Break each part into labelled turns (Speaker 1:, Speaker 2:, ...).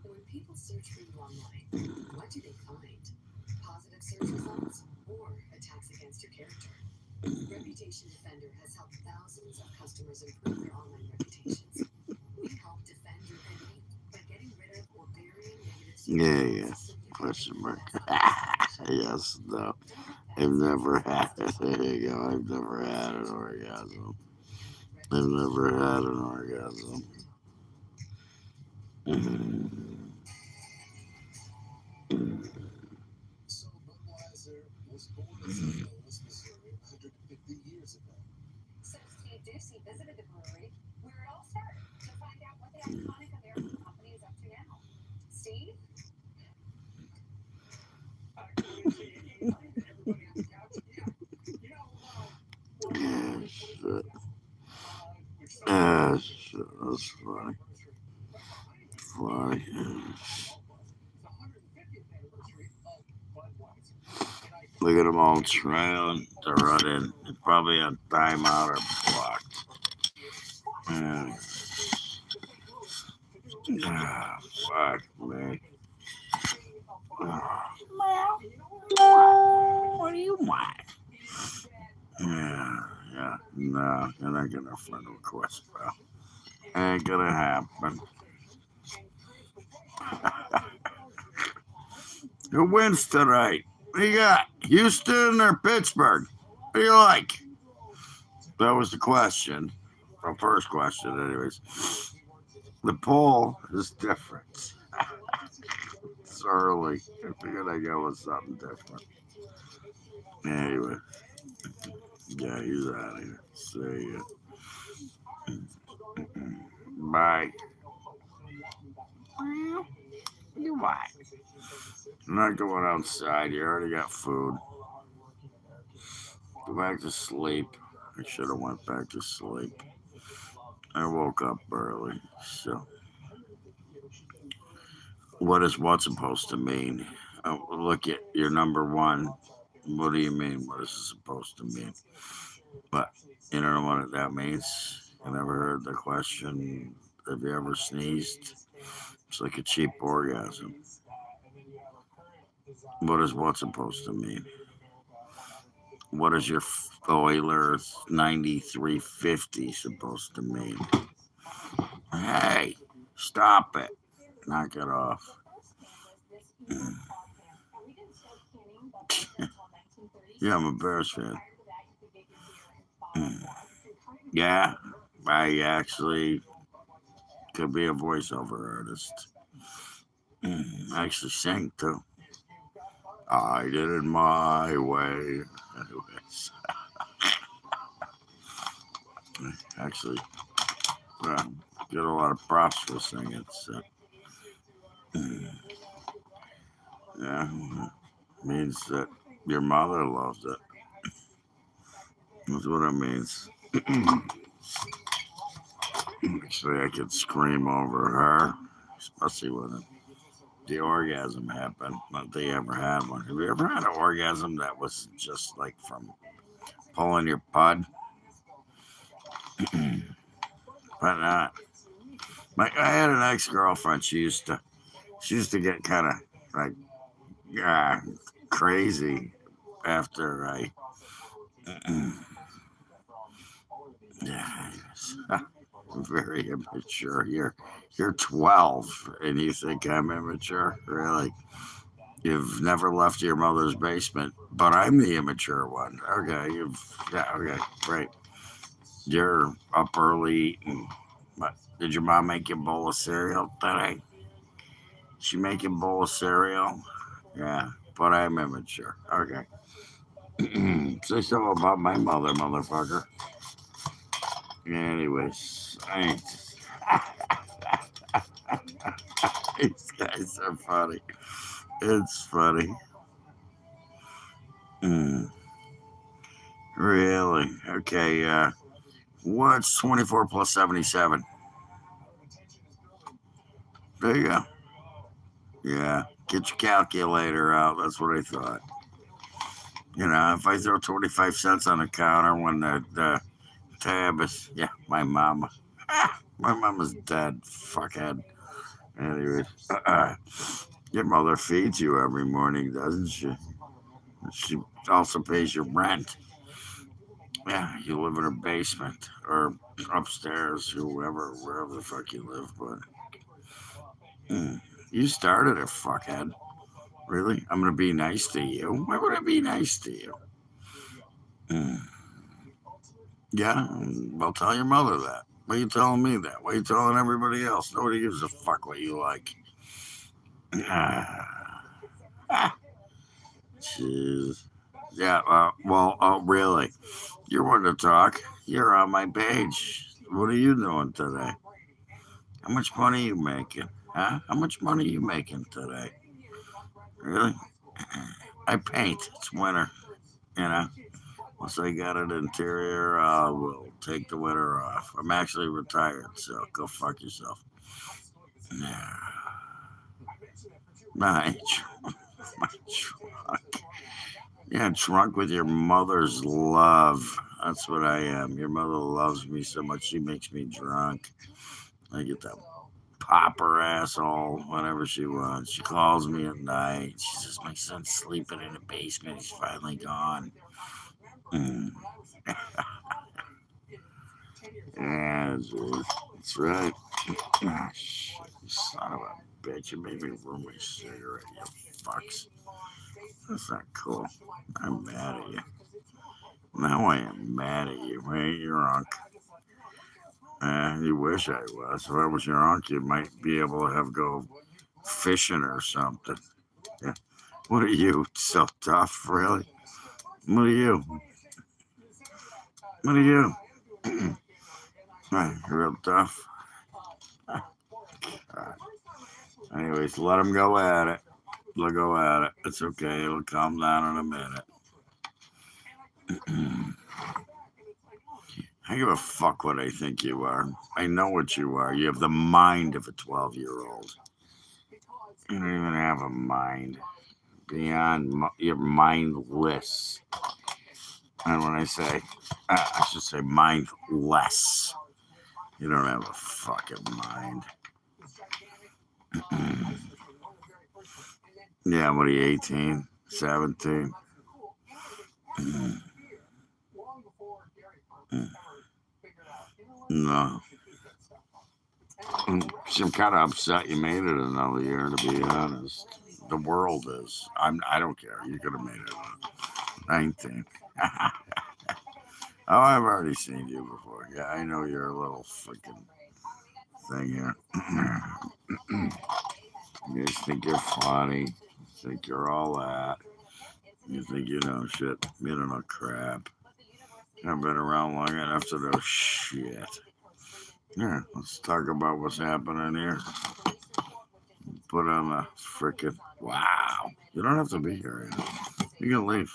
Speaker 1: When people search for you online, what do they find? Positive search results or attacks against your character? Reputation Defender has helped thousands of customers improve their online reputations. We help defend your name by getting rid of or burying negative search
Speaker 2: Yeah, yeah.
Speaker 1: results so you can
Speaker 2: Question
Speaker 1: read
Speaker 2: mark.
Speaker 1: the best information.
Speaker 2: Yes, no.
Speaker 1: Don't let
Speaker 2: I've
Speaker 1: bad
Speaker 2: never
Speaker 1: searches
Speaker 2: had.
Speaker 1: steal your
Speaker 2: There you go.
Speaker 1: identity.
Speaker 2: I've never
Speaker 1: Good
Speaker 2: had an
Speaker 1: searching protects you.
Speaker 2: orgasm. I've
Speaker 1: Reputation
Speaker 2: never had
Speaker 1: Defender.
Speaker 2: an
Speaker 1: Using
Speaker 2: orgasm.
Speaker 1: your
Speaker 2: Mm.
Speaker 1: So Budweiser was born in St. Louis, Missouri, 150 years ago. So Steve Ducey visited the brewery where it all started to find out what the iconic American company is up to now. Steve? Everybody on the couch? Yeah. You know, we're about
Speaker 2: Yeah,
Speaker 1: 124
Speaker 2: shit.
Speaker 1: years old. Which sounds like
Speaker 2: Ah,
Speaker 1: a
Speaker 2: shit. That's funny.
Speaker 1: anniversary. But behind us,
Speaker 2: Funny.
Speaker 1: it's the 150th anniversary of Budweiser, an
Speaker 2: Look at
Speaker 1: iconic
Speaker 2: them all
Speaker 1: American
Speaker 2: trailing to run in. They're probably on timeout or blocked. Yeah. Ah, fuck, man. Ah, what do you want? Yeah, yeah. No, you're not getting a friend request, pal. Ain't gonna happen. Who wins tonight? What do you got? Houston or Pittsburgh? What do you like? That was the question. The first question, anyways. The poll is different. It's early. I figured I'd go with something different. Anyway, yeah, he's out of here. See ya. Bye. Well, you what? I'm not going outside. You already got food. Go back to sleep. I should have went back to sleep. I woke up early. So, what is what supposed to mean? Look at your number one. What do you mean? What is it supposed to mean? But you don't know what that means. You never heard the question. Have you ever sneezed? It's like a cheap orgasm. What is what supposed to mean? What is your Oilers 9350 supposed to mean? Hey, stop it. Knock it off. Yeah, I'm a Bears fan. Yeah, I actually could be a voiceover artist. I actually sing too. I did it my way. Anyways, actually, uh, get a lot of props for singing. So, yeah, means that your mother loves it. That's what it means. Actually, I could scream over her, especially when the orgasm happened. Not that you ever had one. Have you ever had an orgasm that was just like from pulling your pud? But not. Like I had an ex girlfriend. She used to get kind of like uh, crazy after I. Yeah, very immature. You're 12 and you think I'm immature? Really? You've never left your mother's basement, but I'm the immature one. Okay, yeah, okay, great. You're up early. What, did your mom make you a bowl of cereal today? She make you a bowl of cereal? Yeah, but I'm immature. Okay. Say something about my mother, motherfucker. Anyways, these guys are funny. It's funny. Mm, really? Okay, what's 24 plus 77? There you go. Yeah. Get your calculator out. That's what I thought. You know, if I throw 25 cents on the counter when the tab is, yeah, my mama. My mama's dead. Fuckhead. Anyways, your mother feeds you every morning, doesn't she? She also pays your rent. Yeah, you live in her basement or upstairs, whoever, wherever the fuck you live. But you started it, fuckhead. Really? I'm gonna be nice to you. Why would I be nice to you? Mm. Yeah, well, tell your mother that. Why are you telling me that? Why are you telling everybody else? Nobody gives a fuck what you like. Jeez. Yeah, well, oh, really? You want to talk? You're on my page. What are you doing today? How much money are you making? Huh? How much money are you making today? Really? I paint. It's winter. You know, once I got an interior, we'll take the winter off. I'm actually retired, so go fuck yourself. Yeah. My, my trunk. Yeah, drunk with your mother's love. That's what I am. Your mother loves me so much she makes me drunk. I get to pop her asshole whenever she wants. She calls me at night. She says, my son's sleeping in the basement. He's finally gone. Mm. Yeah, that's right. Ah, shit, you son of a bitch. You made me ruin my cigarette, you fucks. That's not cool. I'm mad at you. Now I am mad at you. Hey, you're drunk. You wish I was. If I was your uncle, you might be able to have go fishing or something. Yeah. What are you? So tough, really? What are you? What are you? Real tough. Anyways, let him go at it. Let go at it. It's okay. It'll calm down in a minute. I give a fuck what I think you are. I know what you are. You have the mind of a 12-year-old. You don't even have a mind. You're mindless. And when I say, I should say mindless, you don't have a fucking mind. Yeah, what are you, 18, 17? No. I'm kind of upset you made it another year, to be honest. The world is. I don't care. You could have made it 19. Oh, I've already seen you before. Yeah, I know you're a little freaking thing here. You just think you're funny. You think you're all that. You think you know shit. You don't know crap. I've been around long enough to know shit. Yeah, let's talk about what's happening here. Put on the frickin' wow. You don't have to be here. You know. You can leave.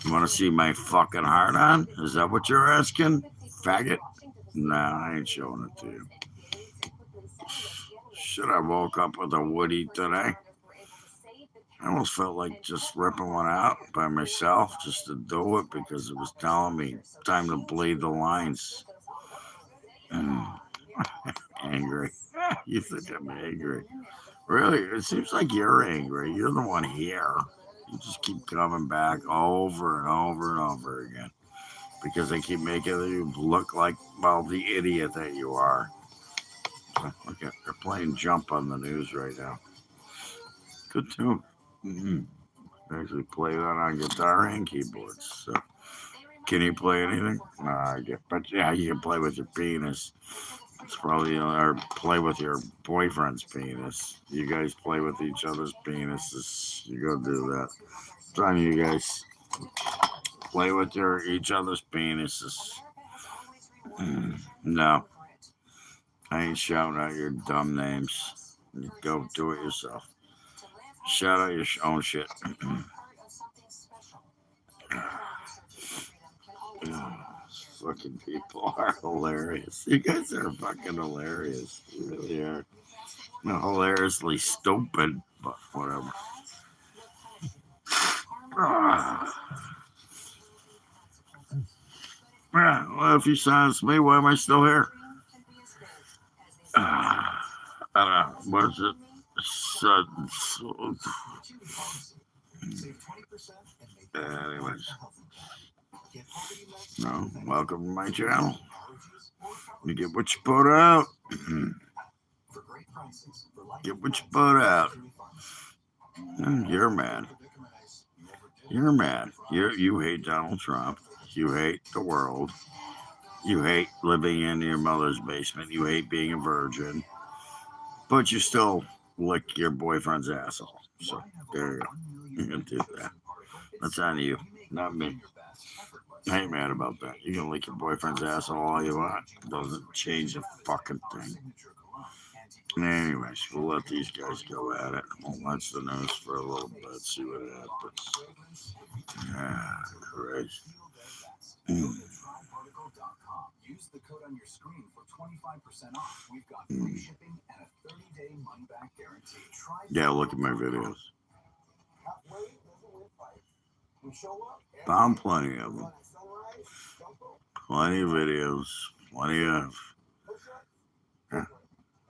Speaker 2: You want to see my fucking heart on? Is that what you're asking? Faggot? Nah, I ain't showing it to you. Should I woke up with a Woody today? I almost felt like just ripping one out by myself just to do it because it was telling me time to bleed the lines. Angry. You think I'm angry? Really? It seems like you're angry. You're the one here. You just keep coming back over and over and over again because they keep making you look like, well, the idiot that you are. Look at they're playing Jump on the news right now. Good tune. Mm-hmm. I actually play that on guitar and keyboards. So, can you play anything? No, I get, but yeah, you can play with your penis. It's probably or play with your boyfriend's penis. You guys play with each other's penises. You go do that. Time you guys play with each other's penises. No, I ain't shouting out your dumb names. You go do it yourself. Shout out your own shit. Fucking people are hilarious. You guys are fucking hilarious. You really are. hilariously stupid, but whatever. Ah, yeah, well, if you silence me, why am I still here? Ah, I don't know. What is it? Anyways, no. Welcome to my channel. You get what you put out. Get what you put out. You're mad. You're mad. You hate Donald Trump. You hate the world. You hate living in your mother's basement. You hate being a virgin. But you still lick your boyfriend's asshole. So there you go. You can do that. That's on you, not me. I ain't mad about that. You can lick your boyfriend's asshole all you want. Doesn't change a fucking thing. Anyways, we'll let these guys go at it. We'll watch the news for a little bit, see what happens. Ah, Christ. Use the code on your screen for 25% off. We've got free shipping and a 30-day money-back guarantee. Yeah, look at my videos. Found plenty of them. Plenty of videos. Plenty of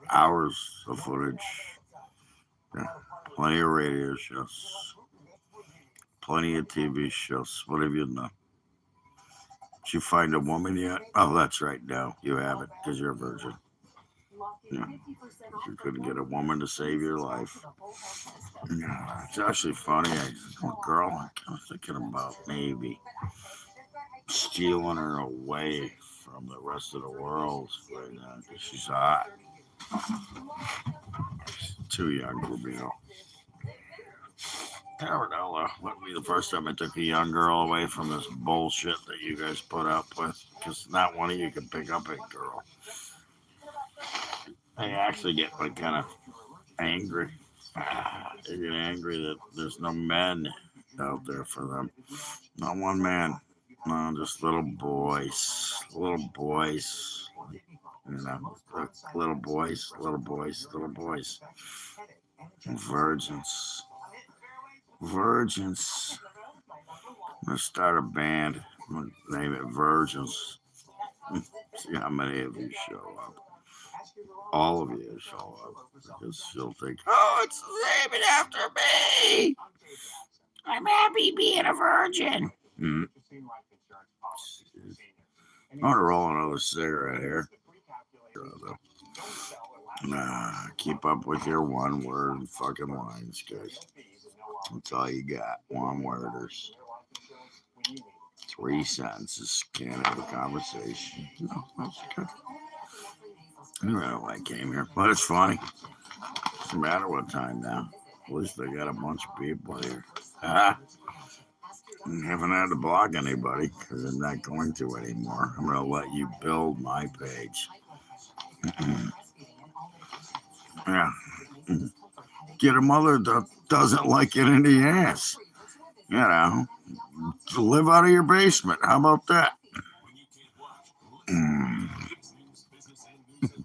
Speaker 2: hours of footage. Plenty of radio shows. Plenty of TV shows. What have you done? Did you find a woman yet? Oh, that's right. No, you haven't because you're a virgin. Yeah. You couldn't get a woman to save your life. It's actually funny. A girl I'm thinking about maybe stealing her away from the rest of the world right now because she's hot. Too young for me. Never know, though. Wouldn't be the first time I took a young girl away from this bullshit that you guys put up with. Because not one of you can pick up a girl. I actually get like kind of angry. I get angry that there's no men out there for them. Not one man. No, just little boys. Little boys. You know, little boys, little boys, little boys. Virgins. Virgins. I'm gonna start a band. I'm gonna name it Virgins. See how many of you show up. All of you show up because you'll think, oh, it's named after me. I'm happy being a virgin. I want to roll another cigarette here. Keep up with your one-word fucking lines, guys. That's all you got. One-worders. 3 sentences. Can't have a conversation. No, that's good. I don't know why I came here, but it's funny. Doesn't matter what time now. At least I got a bunch of people here. I haven't had to block anybody because I'm not going to anymore. I'm going to let you build my page. Yeah. Get a mother that doesn't like it in the ass. You know, live out of your basement. How about that?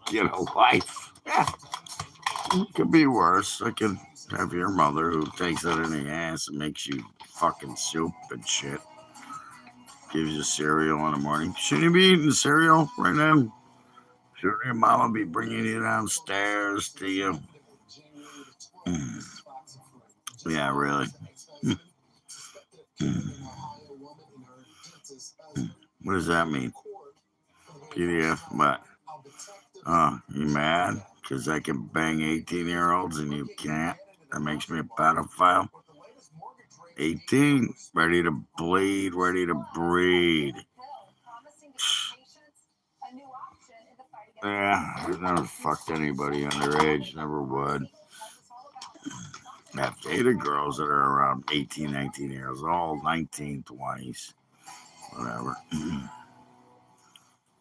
Speaker 2: Get a life. Yeah. It could be worse. I could have your mother who takes it in the ass and makes you fucking soup and shit. Gives you cereal in the morning. Shouldn't you be eating cereal right now? Shouldn't your mama be bringing you downstairs to you? Yeah, really. What does that mean? PDF, what? Oh, you mad? Because I can bang 18-year-olds and you can't? That makes me a pedophile. 18, ready to bleed, ready to breed. Yeah, I've never fucked anybody underage, never would. I've dated girls that are around 18, 19 years old, 19, 20s, whatever.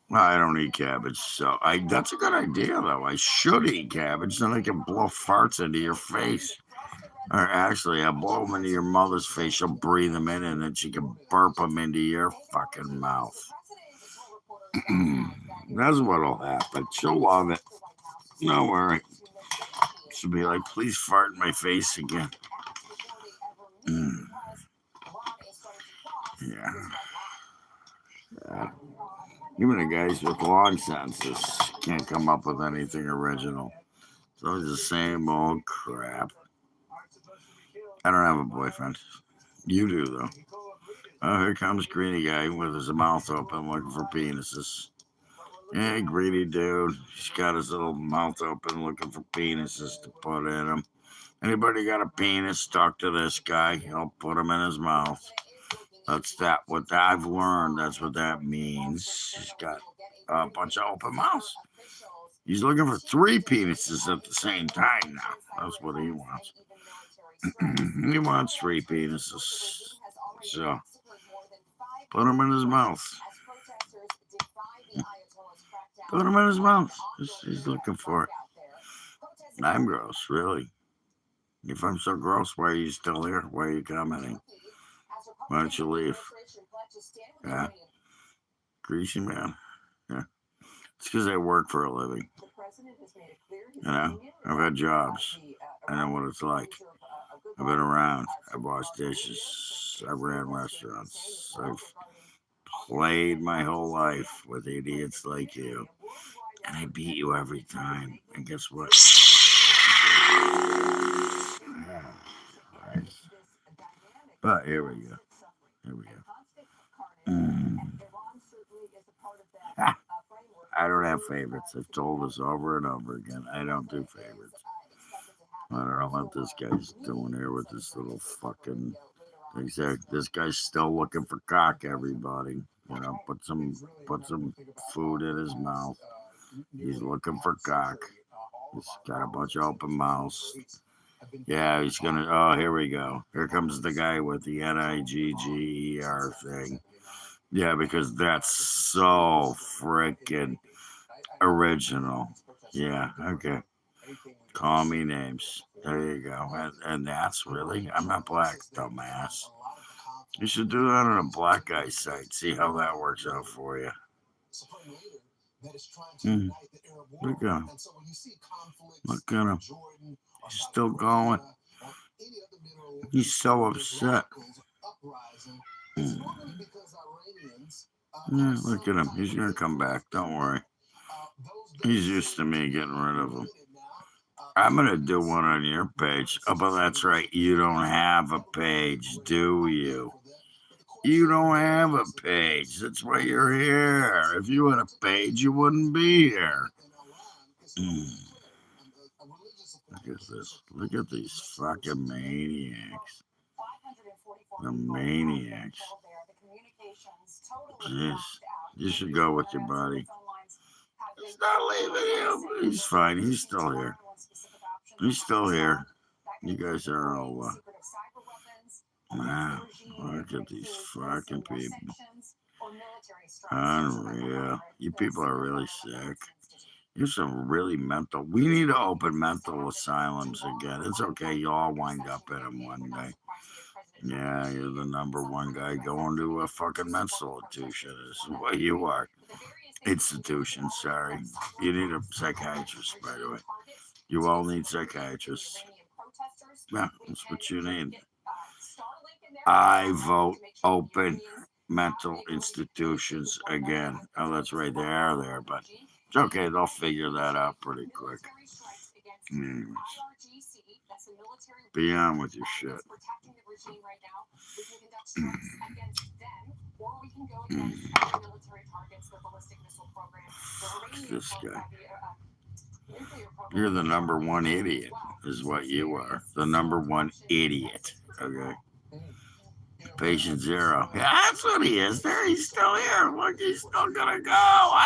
Speaker 2: Well, I don't eat cabbage, so that's a good idea, though. I should eat cabbage, then I can blow farts into your face. Or actually, I'll blow them into your mother's face. She'll breathe them in, and then she can burp them into your fucking mouth. That's what'll happen. She'll love it. Don't worry. Should be like, please fart in my face again. Yeah. Even the guys with long sentences can't come up with anything original. It's always the same old crap. I don't have a boyfriend. You do, though. Oh, here comes Greeny Guy with his mouth open looking for penises. Yeah, greedy dude. He's got his little mouth open looking for penises to put in him. Anybody got a penis? Talk to this guy. He'll put him in his mouth. That's that. What I've learned, that's what that means. He's got a bunch of open mouths. He's looking for 3 penises at the same time now. That's what he wants. He wants 3 penises. So, put him in his mouth. Put him in his mouth. He's looking for it. I'm gross, really. If I'm so gross, why are you still here? Why are you commenting? Why don't you leave? Yeah. Greasy man. Yeah. It's because I work for a living. You know, I've had jobs. I know what it's like. I've been around. I've washed dishes. I've ran restaurants. I've played my whole life with idiots like you. And I beat you every time. And guess what? Yeah, right. But here we go. Here we go. I don't have favorites. I've told this over and over again. I don't do favorites. I don't know what this guy's doing here with this little fucking thing. This guy's still looking for cock, everybody. You know, put some food in his mouth. He's looking for cock. He's got a bunch of open mouths. Yeah, he's gonna. Oh, here we go. Here comes the guy with the NIGGER thing. Yeah, because that's so freaking original. Yeah, okay. Call me names. There you go. And that's really, I'm not black, dumbass. You should do that on a black guy site. See how that works out for you. Look at him. Look at him. He's still going. He's so upset. Yeah, look at him. He's going to come back. Don't worry. He's used to me getting rid of him. I'm going to do one on your page. Oh, but that's right. You don't have a page, do you? You don't have a page. That's why you're here. If you had a page, you wouldn't be here. Look at this. Look at these fucking maniacs. The maniacs. Jeez. You should go with your buddy. He's not leaving you. He's fine. He's still here. He's still here. You guys are all... wow. Look at these fucking people. Unreal. You people are really sick. You're some really mental. We need to open mental asylums again. It's okay. You all wind up in them one day. Yeah, you're the number one guy going to a fucking mental institution. Is what you are. Institution, sorry. You need a psychiatrist, by the way. You all need psychiatrists. Yeah, that's what you need. I vote open mental institutions again. Oh, that's right. They are there, but it's okay. They'll figure that out pretty quick. Anyways, be on with your shit. This guy. You're the number one idiot, is what you are. The number one idiot. Okay. Patient zero. Yeah, that's what he is. There, he's still here. Look, he's still gonna go.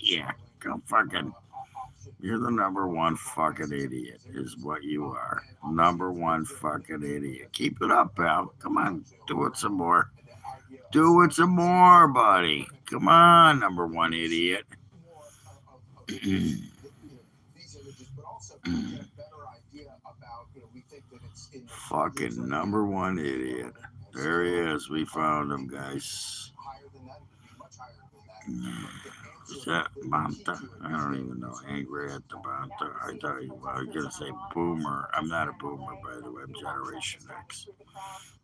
Speaker 2: Yeah, go fucking. You're the number one fucking idiot, is what you are. Number one fucking idiot. Keep it up, pal. Come on, do it some more. Do it some more, buddy. Come on, number one idiot. Fucking number one idiot. There he is. We found him, guys. Is that Manta? I don't even know. Angry at the Manta. I thought you well, I was gonna say boomer. I'm not a boomer, by the way. I'm Generation X.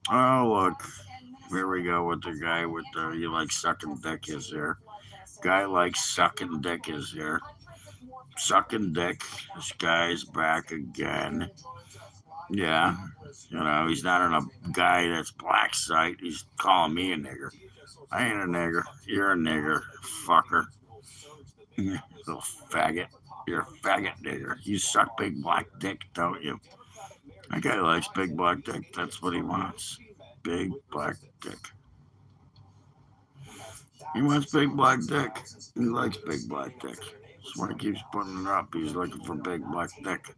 Speaker 2: Oh look, here we go with the guy with the you like sucking dick is here. Guy likes sucking dick is here. Sucking dick. This guy's back again. Yeah, he's not on a guy that's black site. He's calling me a nigger. I ain't a nigger. You're a nigger, fucker. Little faggot. You're a faggot nigger. You suck big black dick, don't you? That guy likes big black dick. That's what he wants. Big black dick. He wants big black dick. He likes big black dick. That's why he keeps putting it up. He's looking for big black dick.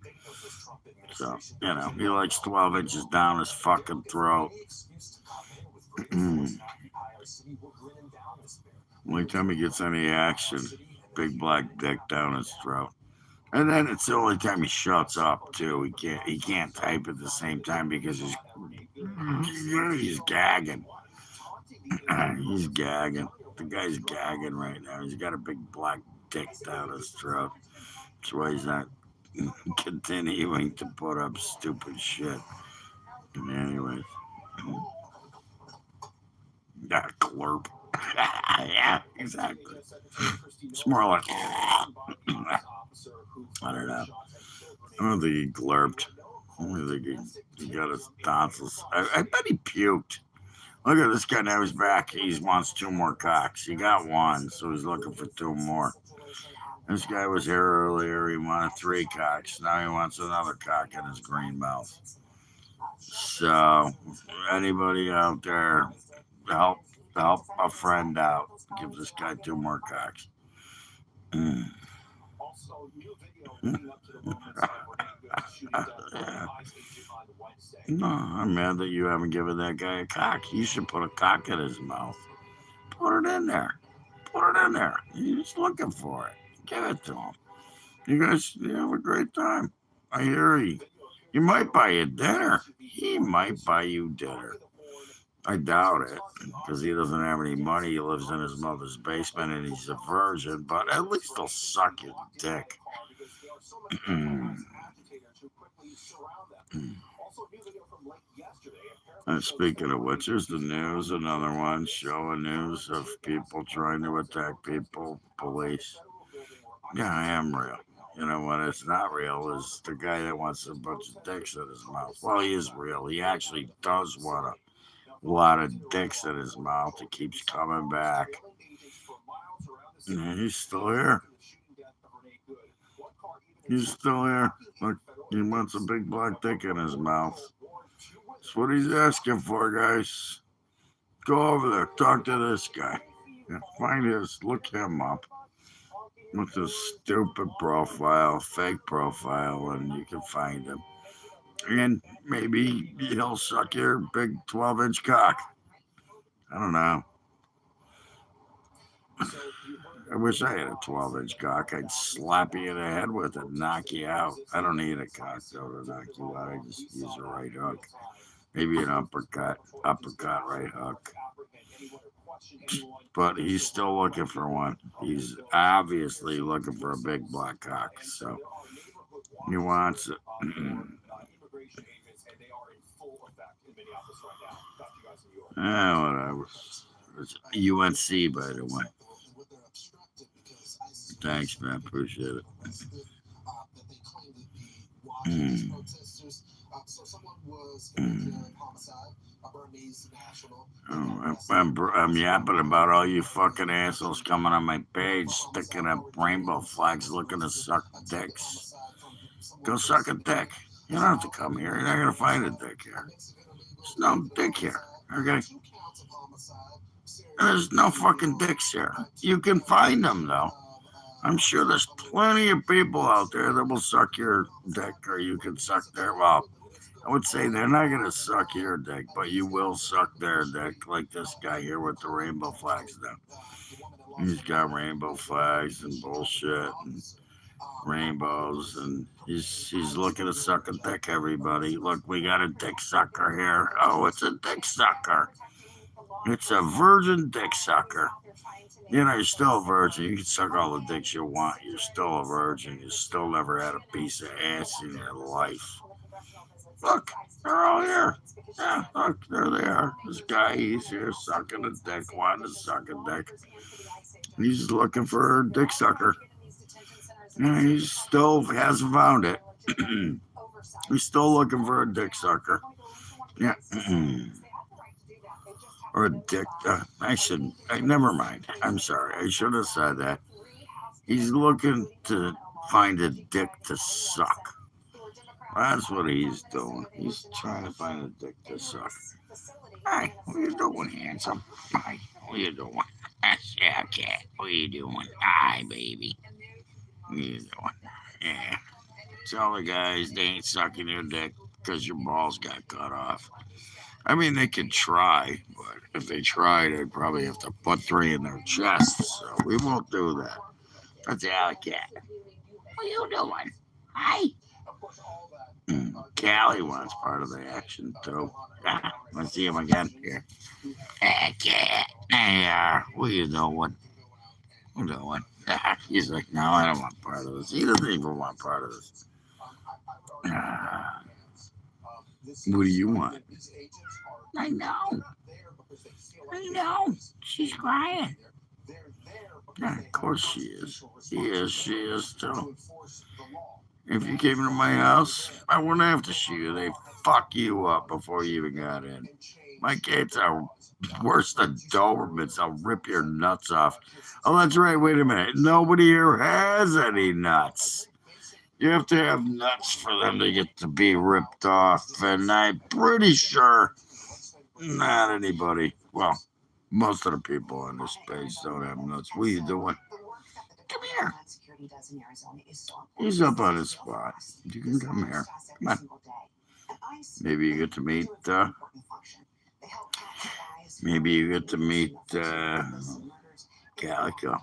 Speaker 2: So, he likes 12 inches down his fucking throat. Only time he gets any action, big black dick down his throat. And then it's the only time he shuts up too. He can't type at the same time because he's gagging. He's gagging. The guy's gagging right now. He's got a big black dick down his throat. That's why he's not continuing to put up stupid shit. Anyways. Got glurp. Yeah, exactly. It's more like I don't know. I don't think he glurped. I don't think he got his tonsils. I bet he puked. Look at this guy now. He's back. He wants 2 more cocks. He got 1, so he's looking for 2 more. This guy was here earlier. He wanted 3 cocks. Now he wants another cock in his green mouth. So, anybody out there, help a friend out. Give this guy 2 more cocks. No, I'm mad that you haven't given that guy a cock. You should put a cock in his mouth. Put it in there. Put it in there. He's looking for it. Give it to him. You guys have a great time. I hear he might buy you dinner. He might buy you dinner. I doubt it, because he doesn't have any money. He lives in his mother's basement and he's a virgin, but at least he'll suck your dick. And speaking of which, here's the news, another one showing news of people trying to attack people, police. Yeah, I am real. You know what? It's not real is the guy that wants a bunch of dicks in his mouth. Well, he is real. He actually does want a lot of dicks in his mouth. He keeps coming back. And he's still here. He's still here. Look, he wants a big black dick in his mouth. That's what he's asking for, guys. Go over there. Talk to this guy. Look him up. With his stupid profile, fake profile, and you can find him. And maybe he'll suck your big 12-inch cock. I don't know. I wish I had a 12-inch cock. I'd slap you in the head with it, knock you out. I don't need a cock, though, to knock you out. I just use a right hook. Maybe an uppercut right hook. But he's still looking for one. He's obviously looking for a big black cock, so he wants it. Whatever. It's UNC, by the way. Thanks, man. Appreciate it. I'm yapping about all you fucking assholes coming on my page, sticking up rainbow flags, looking to suck dicks. Go suck a dick. You don't have to come here. You're not gonna find a dick here. There's no dick here. Okay. There's no fucking dicks here. You can find them though. I'm sure there's plenty of people out there that will suck your dick, or you can suck their. Well, I would say they're not going to suck your dick, but you will suck their dick, like this guy here with the rainbow flags now. He's got rainbow flags and bullshit and rainbows, and he's looking to suck a dick, everybody. Look, we got a dick sucker here. Oh, it's a dick sucker. It's a virgin dick sucker. You know, you're still a virgin. You can suck all the dicks you want. You're still a virgin. You still never had a piece of ass in your life. Look, they're all here. Yeah, look, there they are. This guy, he's here sucking a dick, wanting to suck a dick. He's looking for a dick sucker. Yeah, he still hasn't found it. He's still looking for a dick sucker. Yeah. Or a dick. I should. Never mind. I'm sorry. I should have said that. He's looking to find a dick to suck. That's what he's doing. He's trying to find a dick to suck. Hi, what are you doing, handsome? Hi, what are you doing? Yeah, cat. What are you doing? Hi, baby. What are you doing? Yeah. Tell the guys they ain't sucking your dick because your balls got cut off. I mean, they could try, but if they try, they'd probably have to put three in their chests. So we won't do that. That's Alley Cat. What are you doing? Hi. Callie wants part of the action too. Let's see him again here. Hey, cat. Hey, what are you doing? What are you doing? He's like, no, I don't want part of this. He doesn't even want part of this. What do you want? I know. I know. She's crying. Yeah, of course she is. She is too. If you came to my house, I wouldn't have to shoot you. They fuck you up before you even got in. My cats are worse than Dobermans. I'll rip your nuts off. Oh, that's right. Wait a minute. Nobody here has any nuts. You have to have nuts for them to get to be ripped off. And I'm pretty sure not anybody. Well, most of the people in this space don't have nuts. What are you doing? Come here. He's up on his spot. You can come here. Come on. Maybe you get to meet. Maybe you get to meet Calico.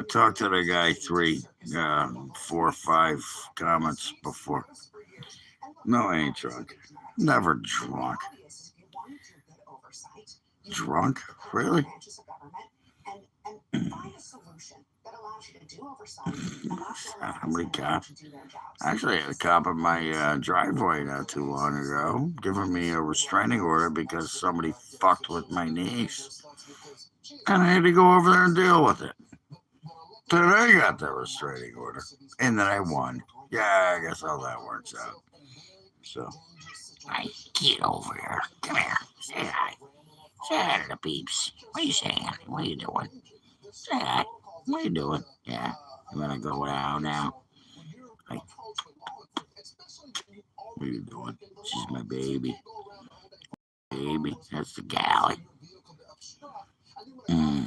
Speaker 2: Talk to the guy 4 or 5 comments before. No, I ain't drunk. Never drunk. Drunk? Really? Somebody cop. Actually, I had a cop in my driveway not too long ago, giving me a restraining order because somebody fucked with my niece, and I had to go over there and deal with it. Then I got the restraining order, and then I won. Yeah, I guess how that works out. So, I get over here. Come here. Say hi. Say hi to the peeps. What are you saying? What are you doing? Say hi. What are you doing? Yeah, I'm gonna go out now. Hi. What are you doing? She's my baby. Baby, that's the galley. Mm.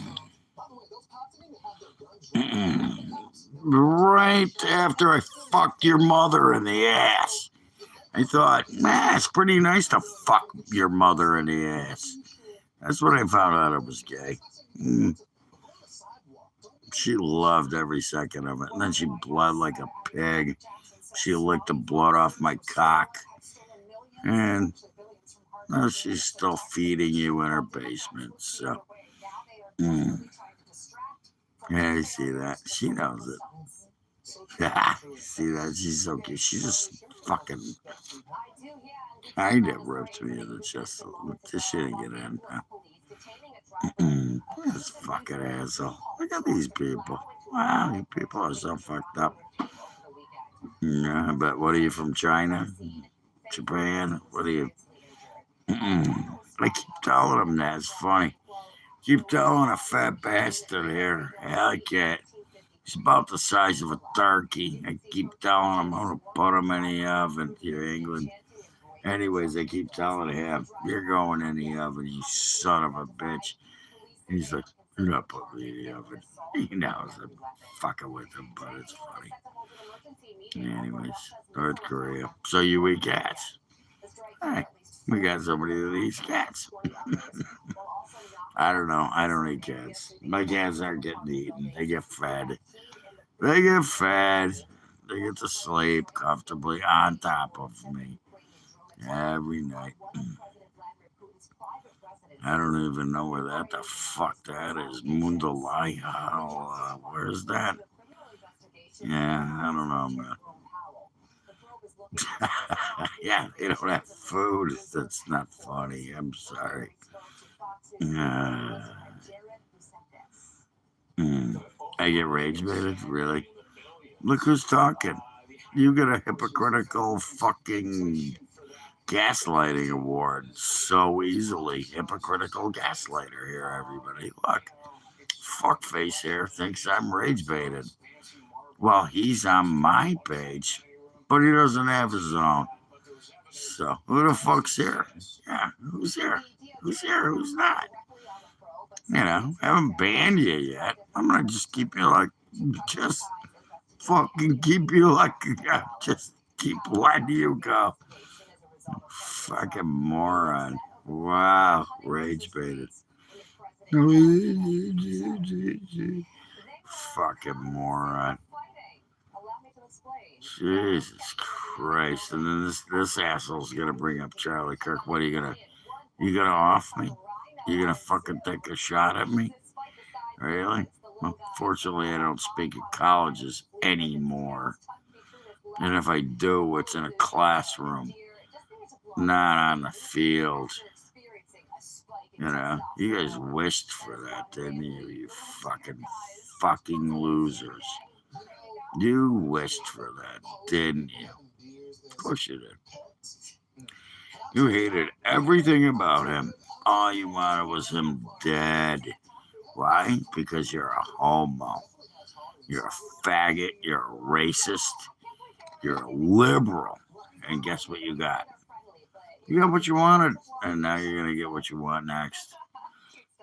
Speaker 2: Mm. Right after I fucked your mother in the ass, I thought, man, it's pretty nice to fuck your mother in the ass. That's when I found out I was gay. Mm. She loved every second of it. And then she bled like a pig. She licked the blood off my cock. And now she's still feeding you in her basement. So, yeah, I see that. She knows it. See that? She's so cute. She just fucking kind of ripped me in the chest. This shit didn't get in. This fucking asshole. Look at these people. Wow, these people are so fucked up. Yeah, but what are you from China? Japan? What are you? I keep telling them that. It's funny. Keep telling a fat bastard here, Alley Cat. He's about the size of a turkey. I keep telling him I'm going to put him in the oven here in England. Anyways, I keep telling him, you're going in the oven, you son of a bitch. He's like, you're not putting me in the oven. He knows I'm fucking with him, but it's funny. Anyways, North Korea. So you eat cats. Hey, we got somebody that eats cats. I don't know. I don't eat cats. My cats aren't getting eaten. They get fed. They get fed. They get to sleep comfortably on top of me every night. I don't even know where that the fuck that is. Mundalai. Where's that? Yeah, I don't know, man. Yeah, they don't have food. That's not funny. I'm sorry. I get rage baited? Really? Look who's talking. You get a hypocritical fucking gaslighting award so easily. Hypocritical gaslighter here, everybody. Look, fuckface here thinks I'm rage baited. Well, he's on my page, but he doesn't have his own. So who the fuck's here? Yeah, who's here? Who's here? Who's not? You know, I haven't banned you yet. I'm gonna just keep you like, just fucking keep you like, just keep letting you go. Fucking moron. Wow, rage baited. Fucking moron. Jesus Christ. And then this asshole's gonna bring up Charlie Kirk. What are you gonna off me? You gonna fucking take a shot at me? Really? Unfortunately, I don't speak at colleges anymore. And if I do, it's in a classroom, not on the field. You know, you guys wished for that, didn't you? You fucking losers. You wished for that, didn't you? Of course you did. You hated everything about him. All you wanted was him dead. Why? Because you're a homo. You're a faggot. You're a racist. You're a liberal. And guess what you got? You got what you wanted, and now you're going to get what you want next.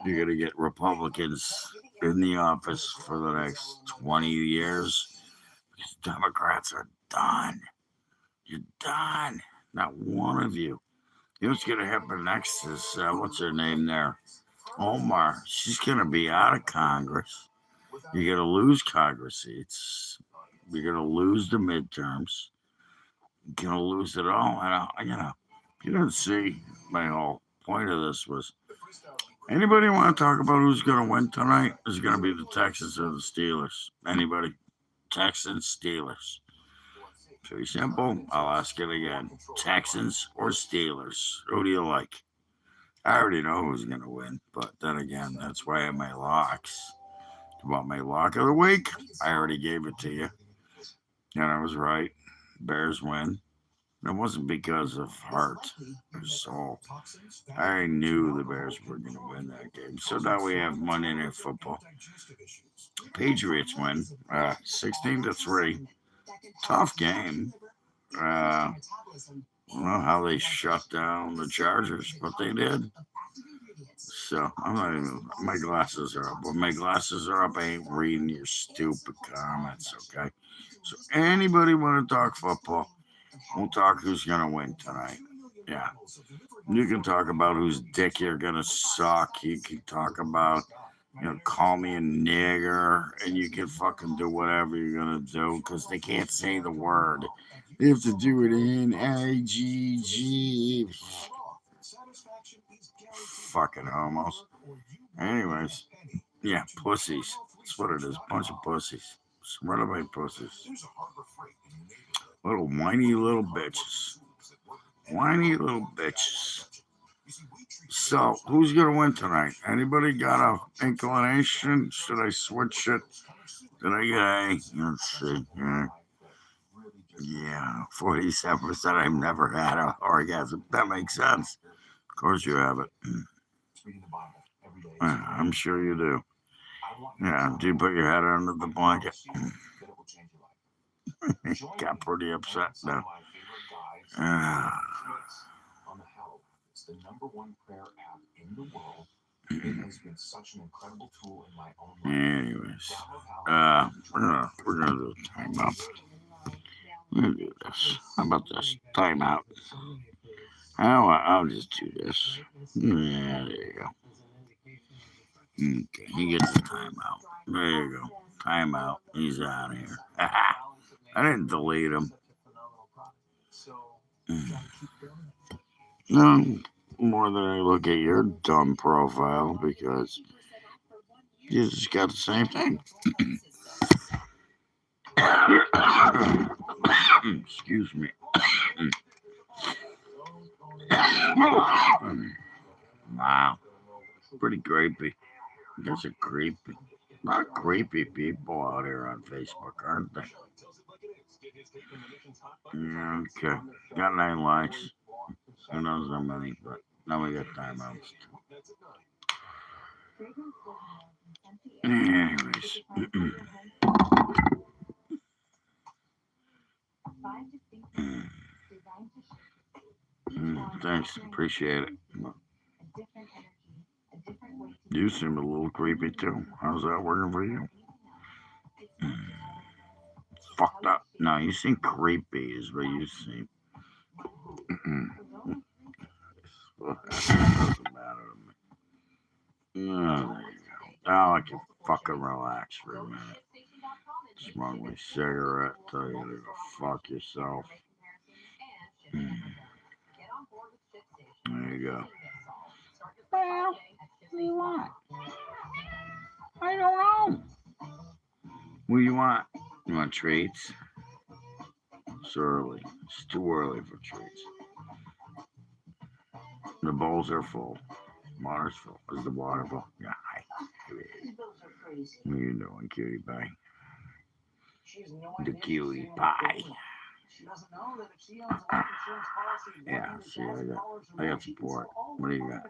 Speaker 2: You're going to get Republicans in the office for the next 20 years. These Democrats are done. You're done. Not one of you. You know what's going to happen next is, what's her name there? Omar. She's going to be out of Congress. You're going to lose Congress seats. You're going to lose the midterms. You're going to lose it all. And, you don't see my whole point of this was, anybody want to talk about who's going to win tonight? Is it going to be the Texans or the Steelers? Anybody? Texans, Steelers. Pretty simple. I'll ask it again. Texans or Steelers? Who do you like? I already know who's going to win, but then again, that's why I have my locks. About my lock of the week, I already gave it to you. And I was right. Bears win. It wasn't because of heart or soul. I knew the Bears were going to win that game. So now we have Monday Night Football. Patriots win 16-3. Tough game. I don't know how they shut down the Chargers, but they did. So I'm not even. My glasses are up. When my glasses are up, I ain't reading your stupid comments. Okay. So anybody want to talk football? We'll talk who's gonna win tonight. Yeah. You can talk about whose dick you're gonna suck. You can talk about, call me a nigger, and you can fucking do whatever you're gonna do because they can't say the word. They have to do it in IGG. Fucking homos. Anyways, yeah, pussies. That's what it is. Bunch of pussies. Surrounded by pussies. Little whiny little bitches. Whiny little bitches. So, who's gonna win tonight? Anybody got a inclination? Should I switch it? Did I get a? Let's see. Yeah, 47%. I've never had an orgasm. That makes sense. Of course you have it. I'm sure you do. Yeah, do you put your head under the blanket? Got pretty upset now. Anyways, we're gonna do a timeout. We're gonna do this. How about this timeout? I'll just do this. Yeah, there you go. Okay, he gets the timeout. There you go. Timeout. He's out of here. I didn't delete him. No, more than I look at your dumb profile because you just got the same thing. Excuse me. Wow, pretty creepy. There's a creepy, not creepy people out here on Facebook, aren't they? Yeah, okay, got 9 likes. Who knows how many, but now we got timeouts. Anyways, thanks, appreciate it. You seem a little creepy too. How's that working for you? Fucked up. No, you seem creepy, is what you seem. Well, that doesn't matter to me. Oh, there you go. Now I can fucking relax for a minute. Smoke my cigarette, tell you to go fuck yourself. There you go. Well, what do you want? I don't know. What do you want? You want treats? It's early. It's too early for treats. The bowls are full. Water's full. Is the water full? Yeah. Hi. What are you doing, cutie pie? The cutie pie. Yeah, see, I got support. What do you got?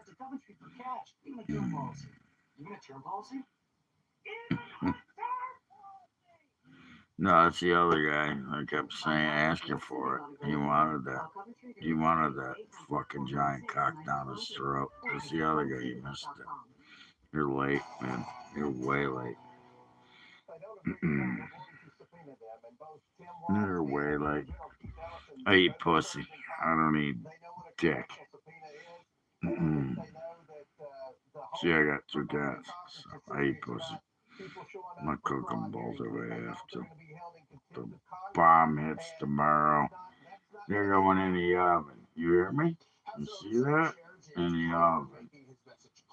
Speaker 2: No, that's the other guy. I kept saying, asking for it. He wanted that. He wanted that fucking giant cock down his throat. That's the other guy. You missed it. You're late, man. You're way late. You're way late. I eat pussy. I don't eat dick. See, I got 2 cats, so I eat pussy. I'm not cooking balls if I have to. The bomb hits tomorrow. They're going in the oven. You hear me? You see that? In the oven.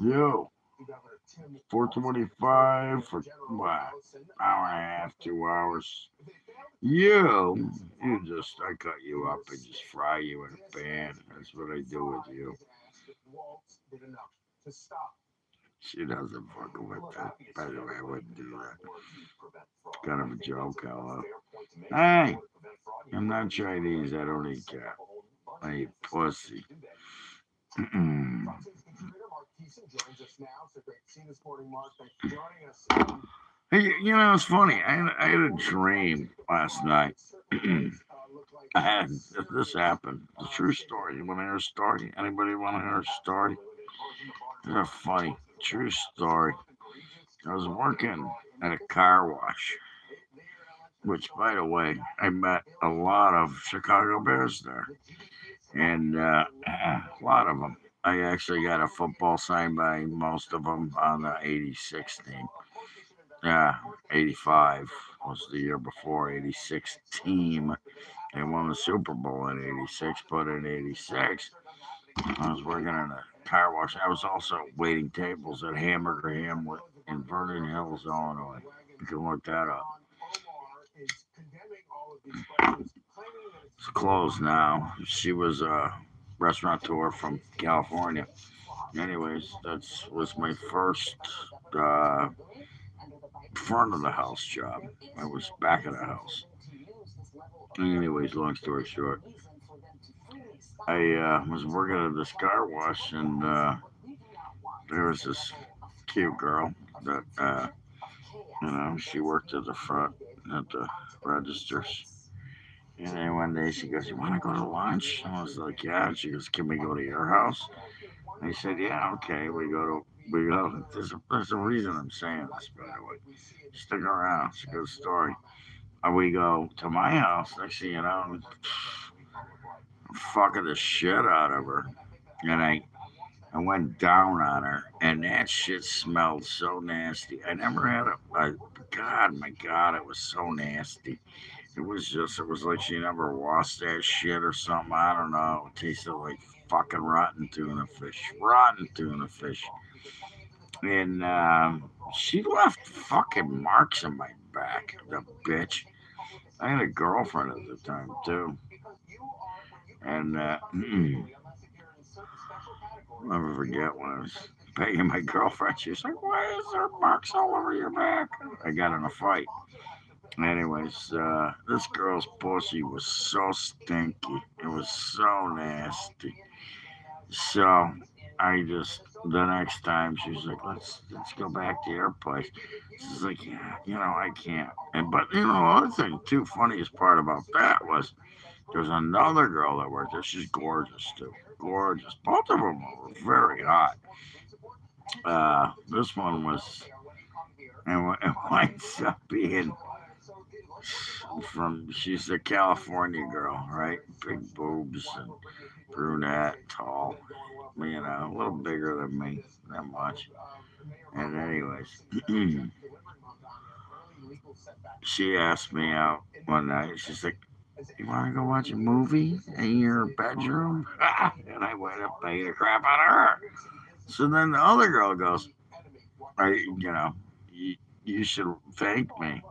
Speaker 2: You. 425 for what? Hour and a half, 2 hours. You just, I cut you up and just fry you in a pan. That's what I do with you. She doesn't fuck with that. By the way, I wouldn't do that. Kind of a joke, hello. Hey, I'm not Chinese. I don't eat cat. I eat pussy. Hey, it's funny. I had a dream last night. I had this happened. It's a true story. You want to hear a story? Anybody want to hear a story? They're funny. True story. I was working at a car wash, which, by the way, I met a lot of Chicago Bears there, and a lot of them. I actually got a football signed by most of them on the '86 team. Yeah, 85 was the year before. '86 team. They won the Super Bowl in '86, but in '86, I was working in a car wash. I was also waiting tables at Hamburger Hamlet in Vernon Hills, Illinois. You can look that up. It's closed now. She was a restaurateur from California. Anyways, that was my first front of the house job. I was back of the house. Anyways, long story short, I was working at this car wash, and there was this cute girl that she worked at the front at the registers. And then one day she goes, "You want to go to lunch?" And I was like, "Yeah." And she goes, "Can we go to your house?" And I said, "Yeah, okay." We go. There's a reason I'm saying this, by the way. Stick around. It's a good story. We go to my house. Next thing you know, I'm fucking the shit out of her. And I went down on her, and that shit smelled so nasty. I never had God, my God, it was so nasty. It was like she never washed that shit or something. I don't know. It tasted like fucking rotten tuna fish. Rotten tuna fish. And she left fucking marks on my back, the bitch. I had a girlfriend at the time, too. And I'll never forget when I was paying my girlfriend. She was like, "Why is there marks all over your back?" I got in a fight. Anyways, this girl's pussy was so stinky. It was so nasty. So the next time she was like, let's go back to your place. She's like, yeah, I can't. And but the other thing too, funniest part about that was there's another girl that worked there. She's gorgeous too, gorgeous. Both of them were very hot. This one was, and it winds up being she's a California girl, right? Big boobs and brunette, tall, a little bigger than me, not much. And anyways, she asked me out one night. She's like, "You want to go watch a movie in your bedroom?" And I went up, paid the crap out of her. So then the other girl goes, you should thank me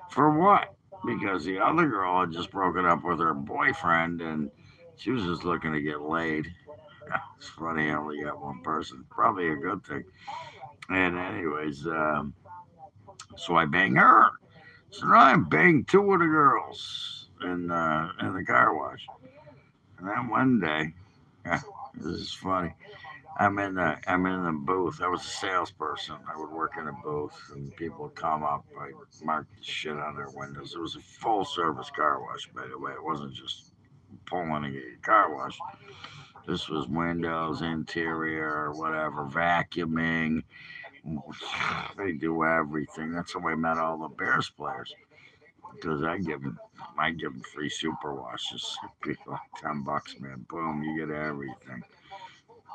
Speaker 2: for what? Because the other girl had just broken up with her boyfriend and she was just looking to get laid. It's funny, I only got one person. Probably a good thing. And anyways, so I bang her. So now I banged two of the girls in the car wash. And then one day, yeah, this is funny. I'm in the booth. I was a salesperson. I would work in a booth, and people would come up. I marked the shit on their windows. It was a full service car wash, by the way. It wasn't just pulling a car wash. This was windows, interior, whatever, vacuuming. They do everything. That's how I met all the Bears players because I give them free super washes. It'd be like $10, man. Boom, you get everything.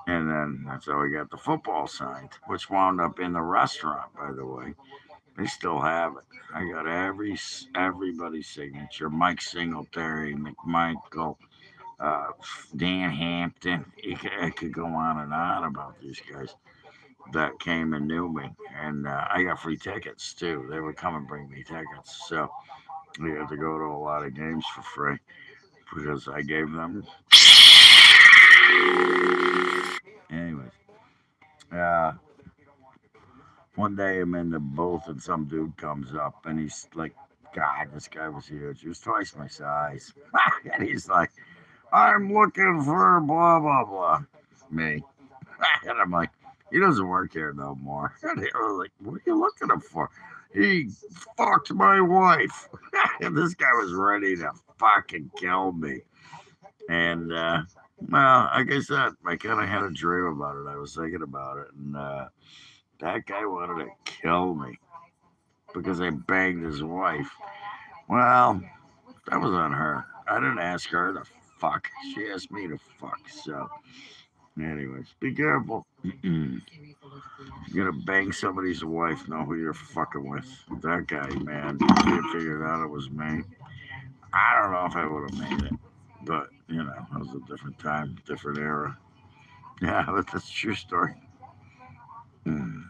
Speaker 2: And then that's how we got the football signed, which wound up in the restaurant, by the way. They still have it. I got everybody's signature. Mike Singletary, McMichael, uh, Dan Hampton. I could go on and on about these guys that came and knew me. And I got free tickets, too. They would come and bring me tickets. So we had to go to a lot of games for free because I gave them. Anyways, uh, one day I'm in the booth and some dude comes up and he's like, God, this guy was huge. He was twice my size. And he's like, I'm looking for blah, blah, blah. Me. And I'm like, he doesn't work here no more. And they were like, what are you looking at for? He fucked my wife. And this guy was ready to fucking kill me. And, well, like I said, I kind of had a dream about it. I was thinking about it. And that guy wanted to kill me because I banged his wife. Well, that was on her. I didn't ask her to fuck. She asked me to fuck. So, anyways, be careful. You're gonna bang somebody's wife, know who you're fucking with. That guy, man, if he had figured out it was me, I don't know if I would have made it. But, it was a different time, different era. Yeah, but that's a true story. Mm.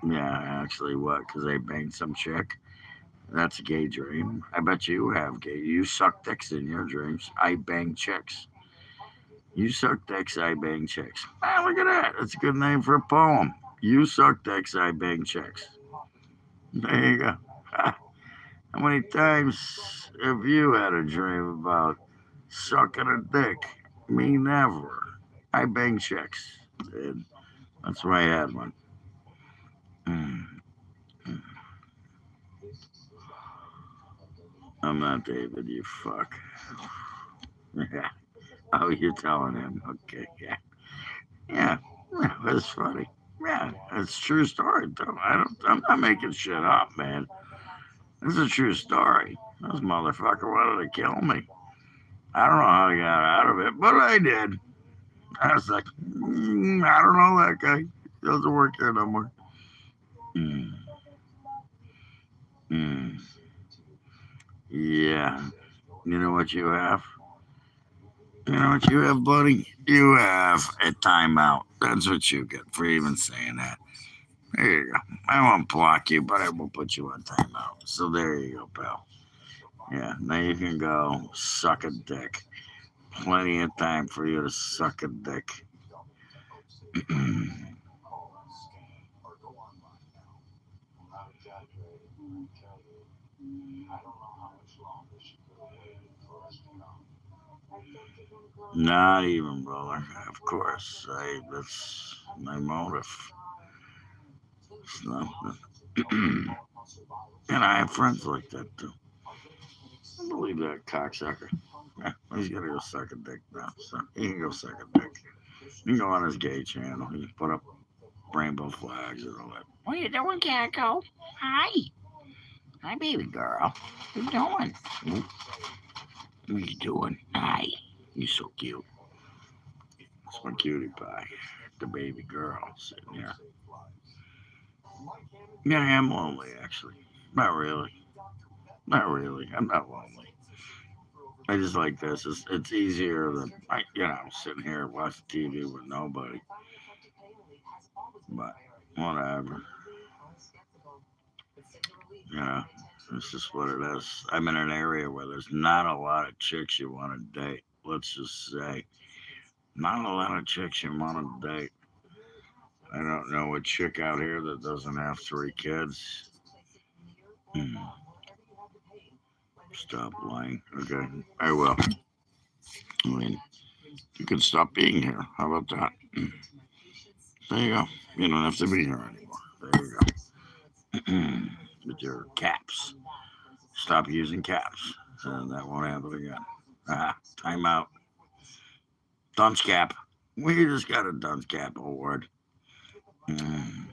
Speaker 2: Yeah, actually, what? Because I banged some chick? That's a gay dream. I bet you have gay. You suck dicks in your dreams. I bang chicks. You suck dicks, I bang chicks. Ah, look at that. That's a good name for a poem. You suck dicks, I bang chicks. There you go. How many times have you had a dream about sucking a dick? Me never. I bang chicks. And that's why I had one. Mm. I'm not David, you fuck. Yeah. Oh, you're telling him. Okay, yeah. Yeah. Yeah, that's funny. Yeah, it's a true story, though. I'm not making shit up, man. This is a true story. This motherfucker wanted to kill me. I don't know how I got out of it, but I did. I was like, I don't know that guy. He doesn't work here no more. Mm, mm. Yeah. You know what you have? You know what you have, buddy? You have a timeout. That's what you get for even saying that. There you go. I won't block you, but I will put you on timeout. So there you go, pal. Yeah, now you can go suck a dick. Plenty of time for you to suck a dick. Not even, brother. Of course, that's my motive. It's nothing. And I have friends like that too. I believe that cocksucker. Yeah, he's gonna go suck a dick now. So he can go suck a dick. He can go on his gay channel. He can put up rainbow flags and all that. What you doing, Cacko? Hi. Hi, baby girl. What you doing? What you doing? Hi. You so cute. That's my cutie pie. The baby girl sitting here. Yeah, I am lonely, actually. Not really. Not really. I'm not lonely. I just like this. It's easier than, sitting here watching TV with nobody. But whatever. You know, it's just what it is. I'm in an area where there's not a lot of chicks you want to date. Let's just say, not a lot of chicks you want to date. I don't know a chick out here that doesn't have 3 kids. Hmm. Stop lying. Okay, I will. I mean, you can stop being here. How about that? There you go. You don't have to be here anymore. There you go. With your caps. Stop using caps. And that won't happen again. Time out. Dunce cap. We just got a dunce cap award. Mm.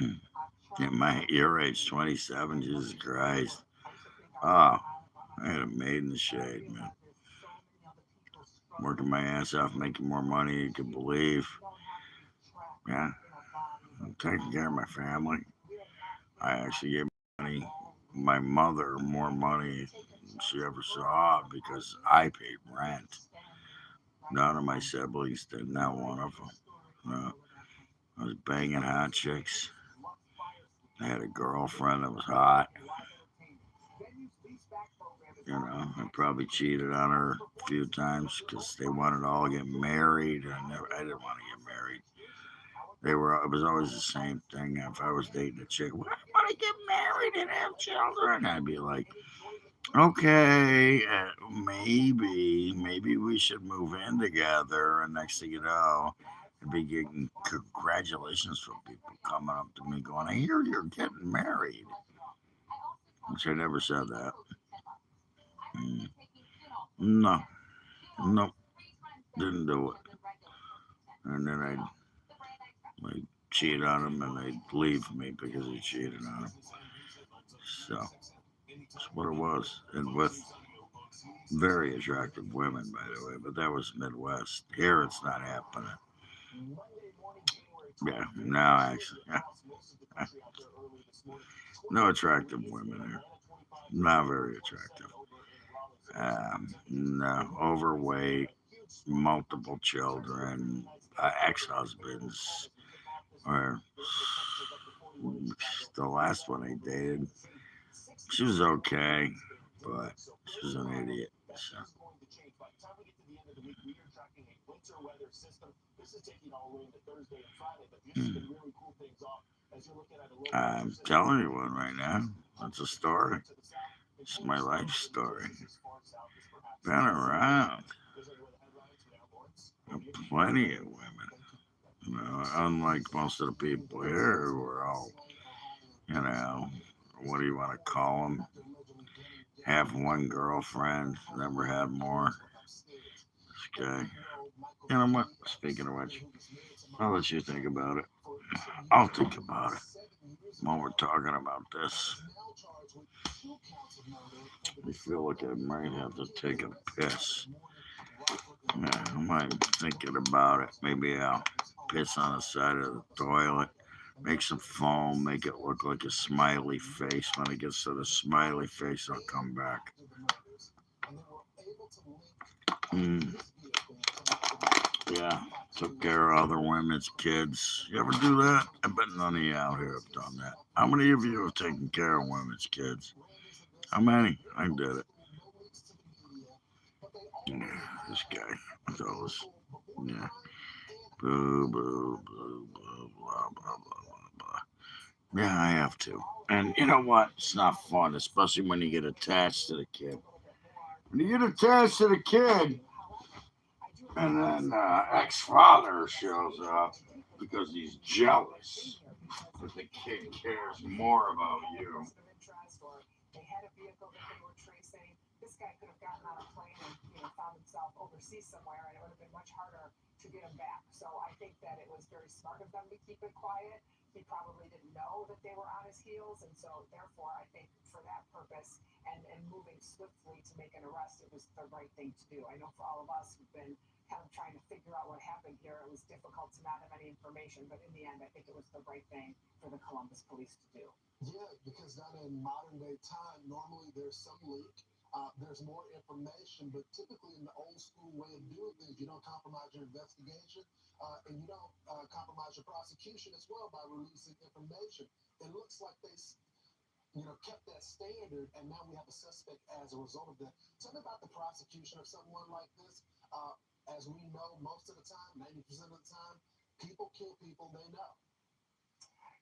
Speaker 2: Mm. Yeah, your age, 27. Jesus Christ. Oh, I had a maid in the shade, man. Working my ass off, making more money you could believe. Yeah, I'm taking care of my family. I actually gave money, my mother more money than she ever saw because I paid rent. None of my siblings did, not one of them. I was banging hot chicks. I had a girlfriend that was hot. I probably cheated on her a few times because they wanted to all get married, and I didn't want to get married. It was always the same thing. If I was dating a chick, well, I want to get married and have children. I'd be like, okay, maybe we should move in together. And next thing you know, I'd be getting congratulations from people coming up to me going, I hear you're getting married. Which I never said that. Mm. No, nope, didn't do it. And then I'd cheat on him and they'd leave me because he cheated on him. So that's what it was. And with very attractive women, by the way, but that was Midwest. Here it's not happening. Yeah, no, actually, no attractive women here. Not very attractive. No, overweight, multiple children, ex-husbands, or the last one I dated. She was okay, but she was an idiot. So. Hmm. I'm telling you one right now. That's a story. It's my life story. Been around. Plenty of women. Unlike most of the people here who are all, you know, what do you want to call them? Have one girlfriend, never had more. Okay. You know what? Speaking of which, I'll let you think about it. I'll think about it while we're talking about this. I feel like I might have to take a piss. Yeah, I'm thinking about it. Maybe I'll piss on the side of the toilet Make some foam, make it look like a smiley face. When it gets to the smiley face, I'll come back. Mm. Yeah, took care of other women's kids. You ever do that? I bet none of you out here have done that. How many of you have taken care of women's kids? How many? I did it. Yeah, this guy with those. Yeah. Boo, boo, boo, boo, blah, blah, blah, blah, blah. Yeah, I have to. And you know what? It's not fun, especially when you get attached to the kid. When you get attached to the kid, and then ex-father shows up because he's jealous that the kid cares more about you.
Speaker 1: They had a vehicle that they were tracing. This guy could have gotten on a plane and found himself overseas somewhere, and it would have been much harder to get him back. So I think that it was very smart of them to keep it quiet. He probably didn't know that they were on his heels, and so therefore I think for that purpose and moving swiftly to make an arrest, it was the right thing to do. I know for all of us who've been kind of trying to figure out what happened here, it was difficult to not have any information, but in the end, I think it was the right thing for the Columbus police to do.
Speaker 3: Yeah, because now in modern day time, normally there's some leak, there's more information, but typically in the old school way of doing things, you don't compromise your investigation and you don't compromise your prosecution as well by releasing information. It looks like they, kept that standard, and now we have a suspect as a result of that. Tell me about the prosecution of someone like this. As we know, most of the time, 90% of the time, people kill people they know.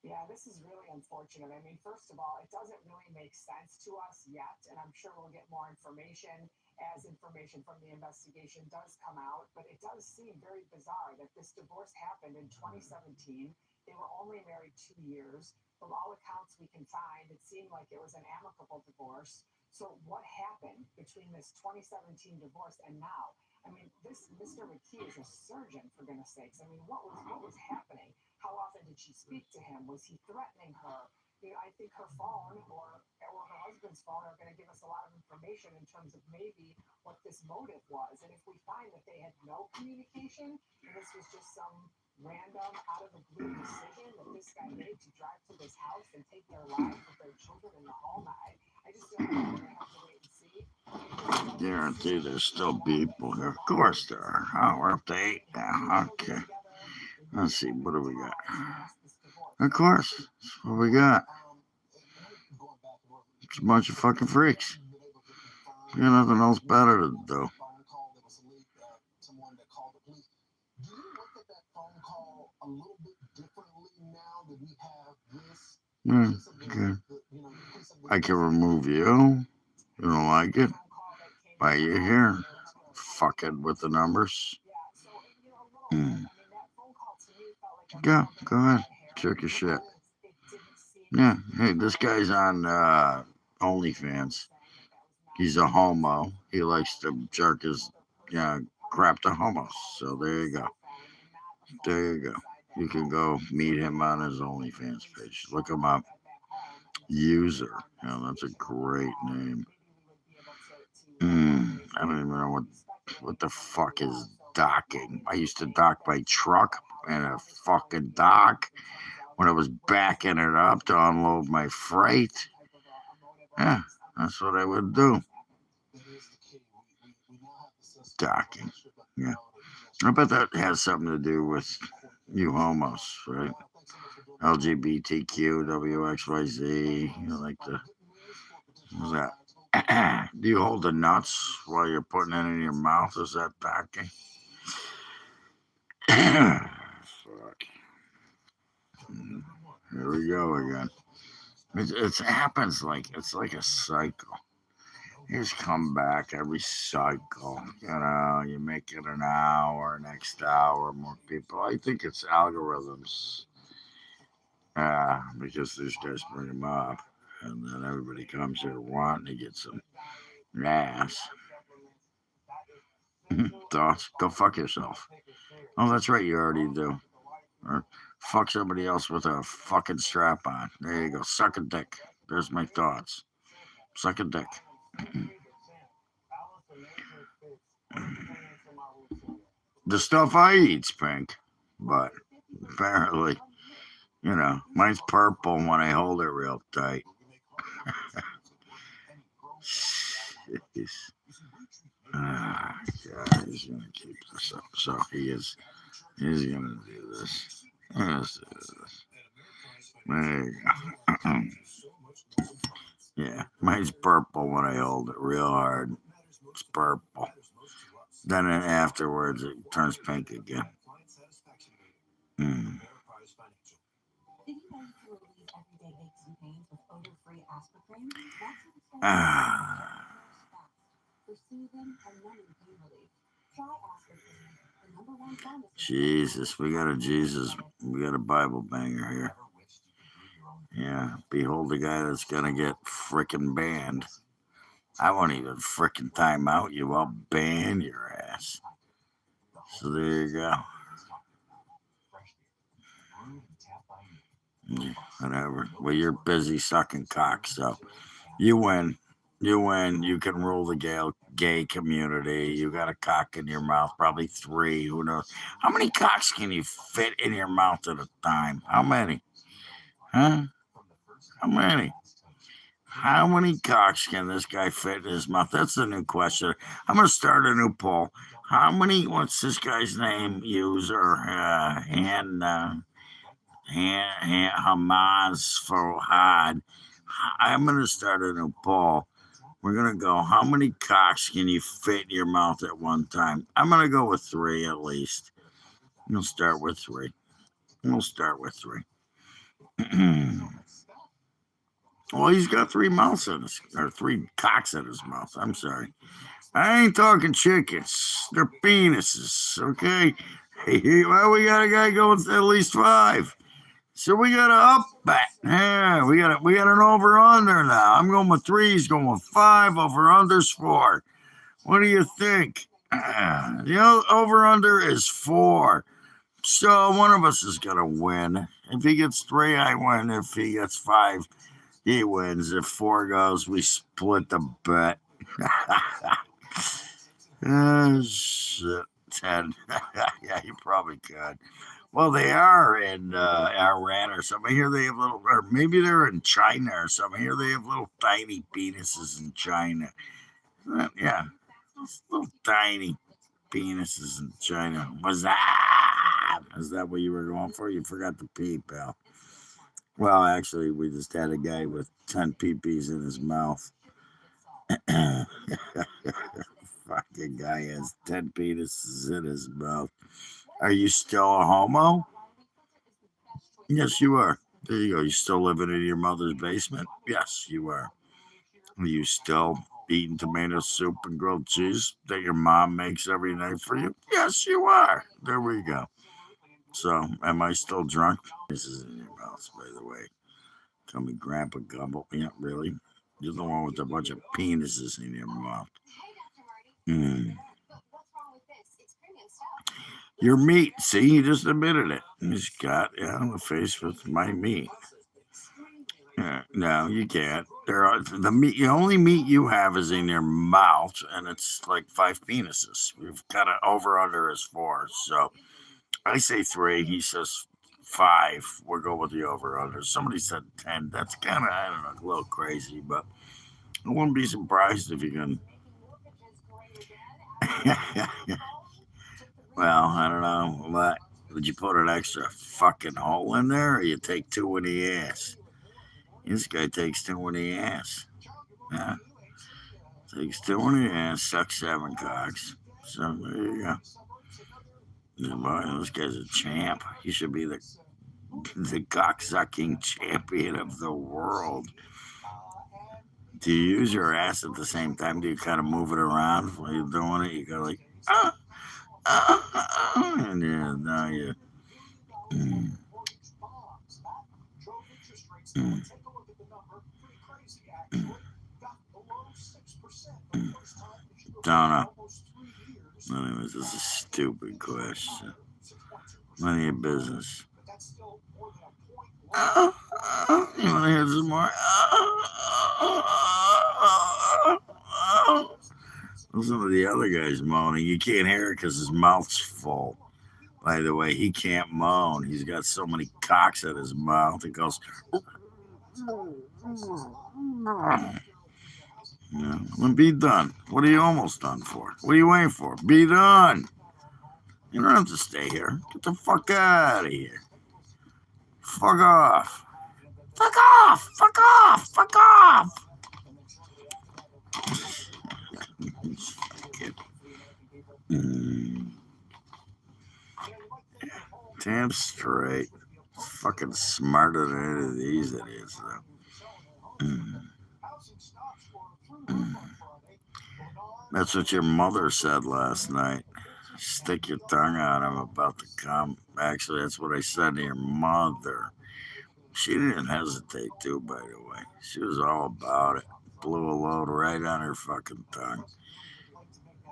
Speaker 1: Yeah, this is really unfortunate. I mean, first of all, it doesn't really make sense to us yet, and I'm sure we'll get more information as information from the investigation does come out, but it does seem very bizarre that this divorce happened in 2017. They were only married 2 years. From all accounts we can find, it seemed like it was an amicable divorce. So what happened between this 2017 divorce and now? I mean, this Mr. McKee is a surgeon, for goodness sakes. I mean, what was happening? How often did she speak to him? Was he threatening her? I think her phone or her husband's phone are going to give us a lot of information in terms of maybe what this motive was. And if we find that they had no communication, and this was just some random, out of the blue decision that this guy made to drive to this house and take their lives with their children in the home, I just don't know. We're going to have to wait and see.
Speaker 2: Guarantee there's still people here. Of course there are. Oh, we're up to 8 now. Okay. Let's see. What do we got? Of course. That's what we got. It's a bunch of fucking freaks. We got nothing else better to do. Yeah, okay. I can remove you. You don't like it? Why are you here? Fucking with the numbers. Mm. Go ahead. Check your shit. Yeah, hey, this guy's on OnlyFans. He's a homo. He likes to jerk his crap to homos. So there you go. There you go. You can go meet him on his OnlyFans page. Look him up. User. That's a great name. I don't even know what the fuck is docking. I used to dock my truck in a fucking dock when I was backing it up to unload my freight. Yeah, that's what I would do. Docking. Yeah. I bet that has something to do with you homos, right? LGBTQ, WXYZ. Like what's that? Do you hold the nuts while you're putting it in your mouth? Is that docking? Fuck. Here we go again. It happens it's like a cycle. You just come back every cycle. You make it an hour, next hour, more people. I think it's algorithms. Because these guys bring them up. And then everybody comes here wanting to get some ass. Thoughts? Go fuck yourself. Oh, that's right, you already do. Or fuck somebody else with a fucking strap on. There you go. Suck a dick. There's my thoughts. Suck a dick. The stuff I eat's pink, but apparently You know, mine's purple when I hold it real tight. Jeez. Ah, God, he's gonna keep this up. So he's gonna do this. Let's do this. There you go. Yeah, mine's purple when I hold it real hard. It's purple. Then afterwards it turns pink again. Mm. Ah. Jesus, we got a Bible banger here. Yeah, behold the guy that's gonna get frickin' banned. I won't even frickin' time out you. I'll ban your ass. So there you go. Yeah, whatever. Well, you're busy sucking cock, so you win. You win. You can rule the gay community. You got a cock in your mouth, probably 3. Who knows? How many cocks can you fit in your mouth at a time? How many? Huh? How many? How many cocks can this guy fit in his mouth? That's the new question. I'm gonna start a new poll. How many? What's this guy's name? User Hamas Farhad. I'm gonna start a new poll. We're gonna go. How many cocks can you fit in your mouth at one time? I'm gonna go with 3 at least. We'll start with 3. We'll start with 3. Well, he's got 3 mouths in his, or 3 cocks in his mouth. I'm sorry. I ain't talking chickens. They're penises. Okay. Hey, well, we got a guy going at least 5. So we got to up that. Yeah, we got an over under now. I'm going with 3. He's going with 5. Over under's 4. What do you think? The over under is 4. So one of us is gonna win. If he gets 3, I win. If he gets 5, he wins. If 4 goes, we split the bet. Oh, shit. 10. Yeah, you probably could. Well, they are in Iran or something. Here they have little, or maybe they're in China or something. Here they have little tiny penises in China. Yeah, little tiny penises in China. Was that? Is that what you were going for? You forgot the pee, pal. Well, actually, we just had a guy with 10 peepees in his mouth. Fucking guy has 10 penises in his mouth. Are you still a homo? Yes, you are. There you go. You still living in your mother's basement? Yes, you are. Are you still eating tomato soup and grilled cheese that your mom makes every night for you? Yes, you are. There we go. So, am I still drunk? This is in your mouth, by the way. Tell me, Grandpa Gumble. Yeah, really? You're the one with a bunch of penises in your mouth. Mm. Your meat. See, you just admitted it. He's got the face with my meat. Yeah, no, you can't. There are the meat. The only meat you have is in your mouth, and it's like 5 penises. We've got an over under is 4. So I say 3. He says 5. We'll go with the over under. Somebody said 10. That's kind of, I don't know, a little crazy, but I wouldn't be surprised if you can. Well, I don't know. What would you put an extra fucking hole in there, or you take 2 in the ass? This guy takes 2 in the ass. Yeah. Takes 2 in the ass, sucks 7 cocks. So there you go. Yeah, boy, this guy's a champ. He should be the cocksucking champion of the world. Do you use your ass at the same time? Do you kind of move it around while you're doing it? You go like, and yeah, now you. Mm, mm, mm, mm. Don't know. Anyways, this is a stupid question. None of your business. You want to hear some more? Listen to the other guy's moaning. You can't hear it because his mouth's full. By the way, he can't moan. He's got so many cocks at his mouth. It goes. Yeah. Well, be done. What are you almost done for? What are you waiting for? Be done. You don't have to stay here. Get the fuck out of here. Fuck off. Fuck off. Fuck off. Fuck off. Mm, damn straight. Fucking smarter than any of these idiots, though. Mm, mm. That's what your mother said last night. Stick your tongue out. I'm about to come. Actually, that's what I said to your mother. She didn't hesitate to, by the way. She was all about it. Blew a load right on her fucking tongue.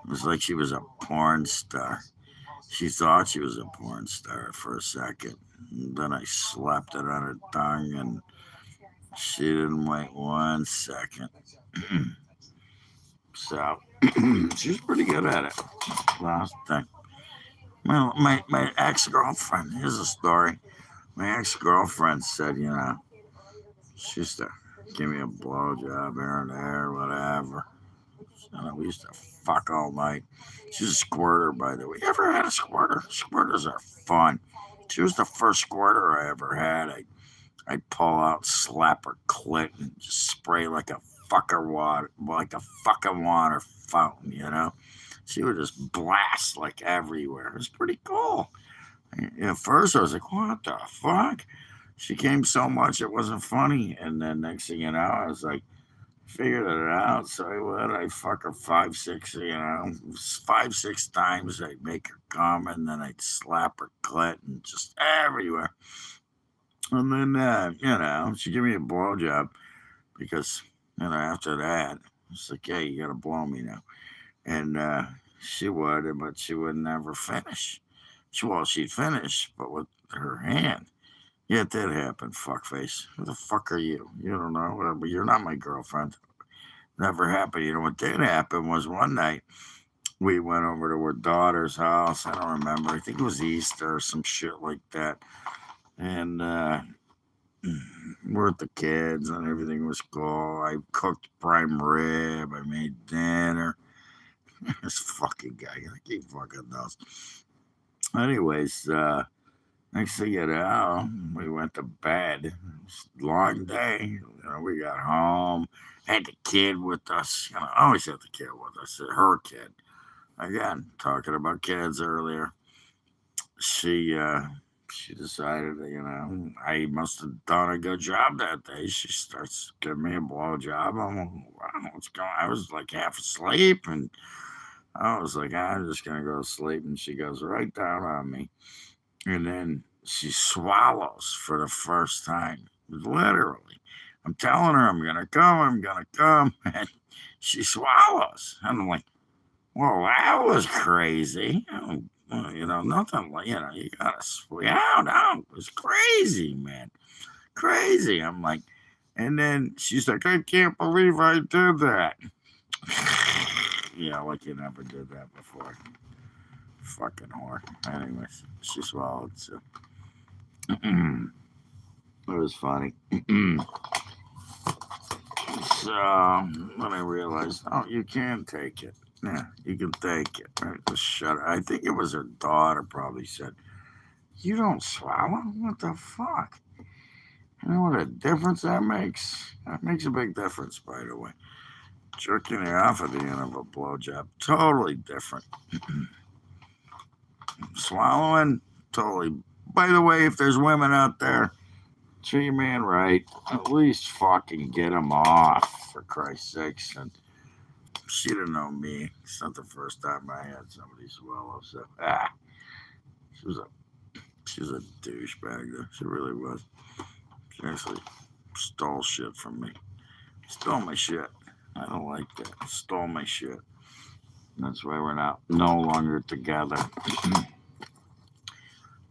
Speaker 2: It was like she was a porn star. She thought she was a porn star for a second. And then I slapped it on her tongue, and she didn't wait 1 second. So she was pretty good at it. Last thing. My ex girlfriend, here's a story. My ex girlfriend said, she used to give me a blowjob here and there, whatever. We used to fuck all night. She's a squirter, by the way. You ever had a squirter? Squirters are fun. She was the first squirter I ever had. I'd pull out, slap her clit, and just spray like a fucking water fountain, She would just blast like everywhere. It was pretty cool. At first, I was like, what the fuck? She came so much it wasn't funny. And then next thing you know, I was like, figured it out. So I'd fuck her 5, 6 times. I'd make her come, and then I'd slap her clit and just everywhere. And then, she'd give me a blowjob because, after that, it's like, hey, you got to blow me now. And she would, but she would never finish. She'd finish, but with her hand. Yeah, it did happen, fuckface. Who the fuck are you? You don't know. Whatever. You're not my girlfriend. Never happened. You know what did happen was one night we went over to her daughter's house. I don't remember. I think it was Easter or some shit like that. And we're with the kids and everything was cool. I cooked prime rib. I made dinner. This fucking guy, like he fucking knows. Anyways, next thing you know, we went to bed. It was a long day. We got home. Had the kid with us. I always had the kid with us. Her kid. Again, talking about kids earlier. She decided, I must have done a good job that day. She starts giving me a blowjob. I'm like, wow, what's going on? I was like half asleep, and I was like, I'm just going to go to sleep. And she goes right down on me. And then she swallows for the first time. Literally. I'm telling her I'm going to come. And she swallows. And I'm like, well, that was crazy. Nothing like, you got to swallow. It was crazy, man. Crazy. I'm like, and then she's like, I can't believe I did that. Yeah, like you never did that before. Fucking whore. Anyways, she swallowed, so it was funny. So when I realized, you can take it. Yeah, you can take it. Right? Just shut her. I think it was her daughter probably said, you don't swallow? What the fuck? You know what a difference that makes? That makes a big difference, by the way. Jerking you off at the end of a blowjob, totally different. Swallowing, totally. By the way, if there's women out there, treat your man right. At least fucking get him off, for Christ's sakes. And she didn't know me. It's not the first time I had somebody swallow. So, she was a douchebag, though. She really was. She actually stole shit from me. Stole my shit. I don't like that. Stole my shit. That's why we're no longer together.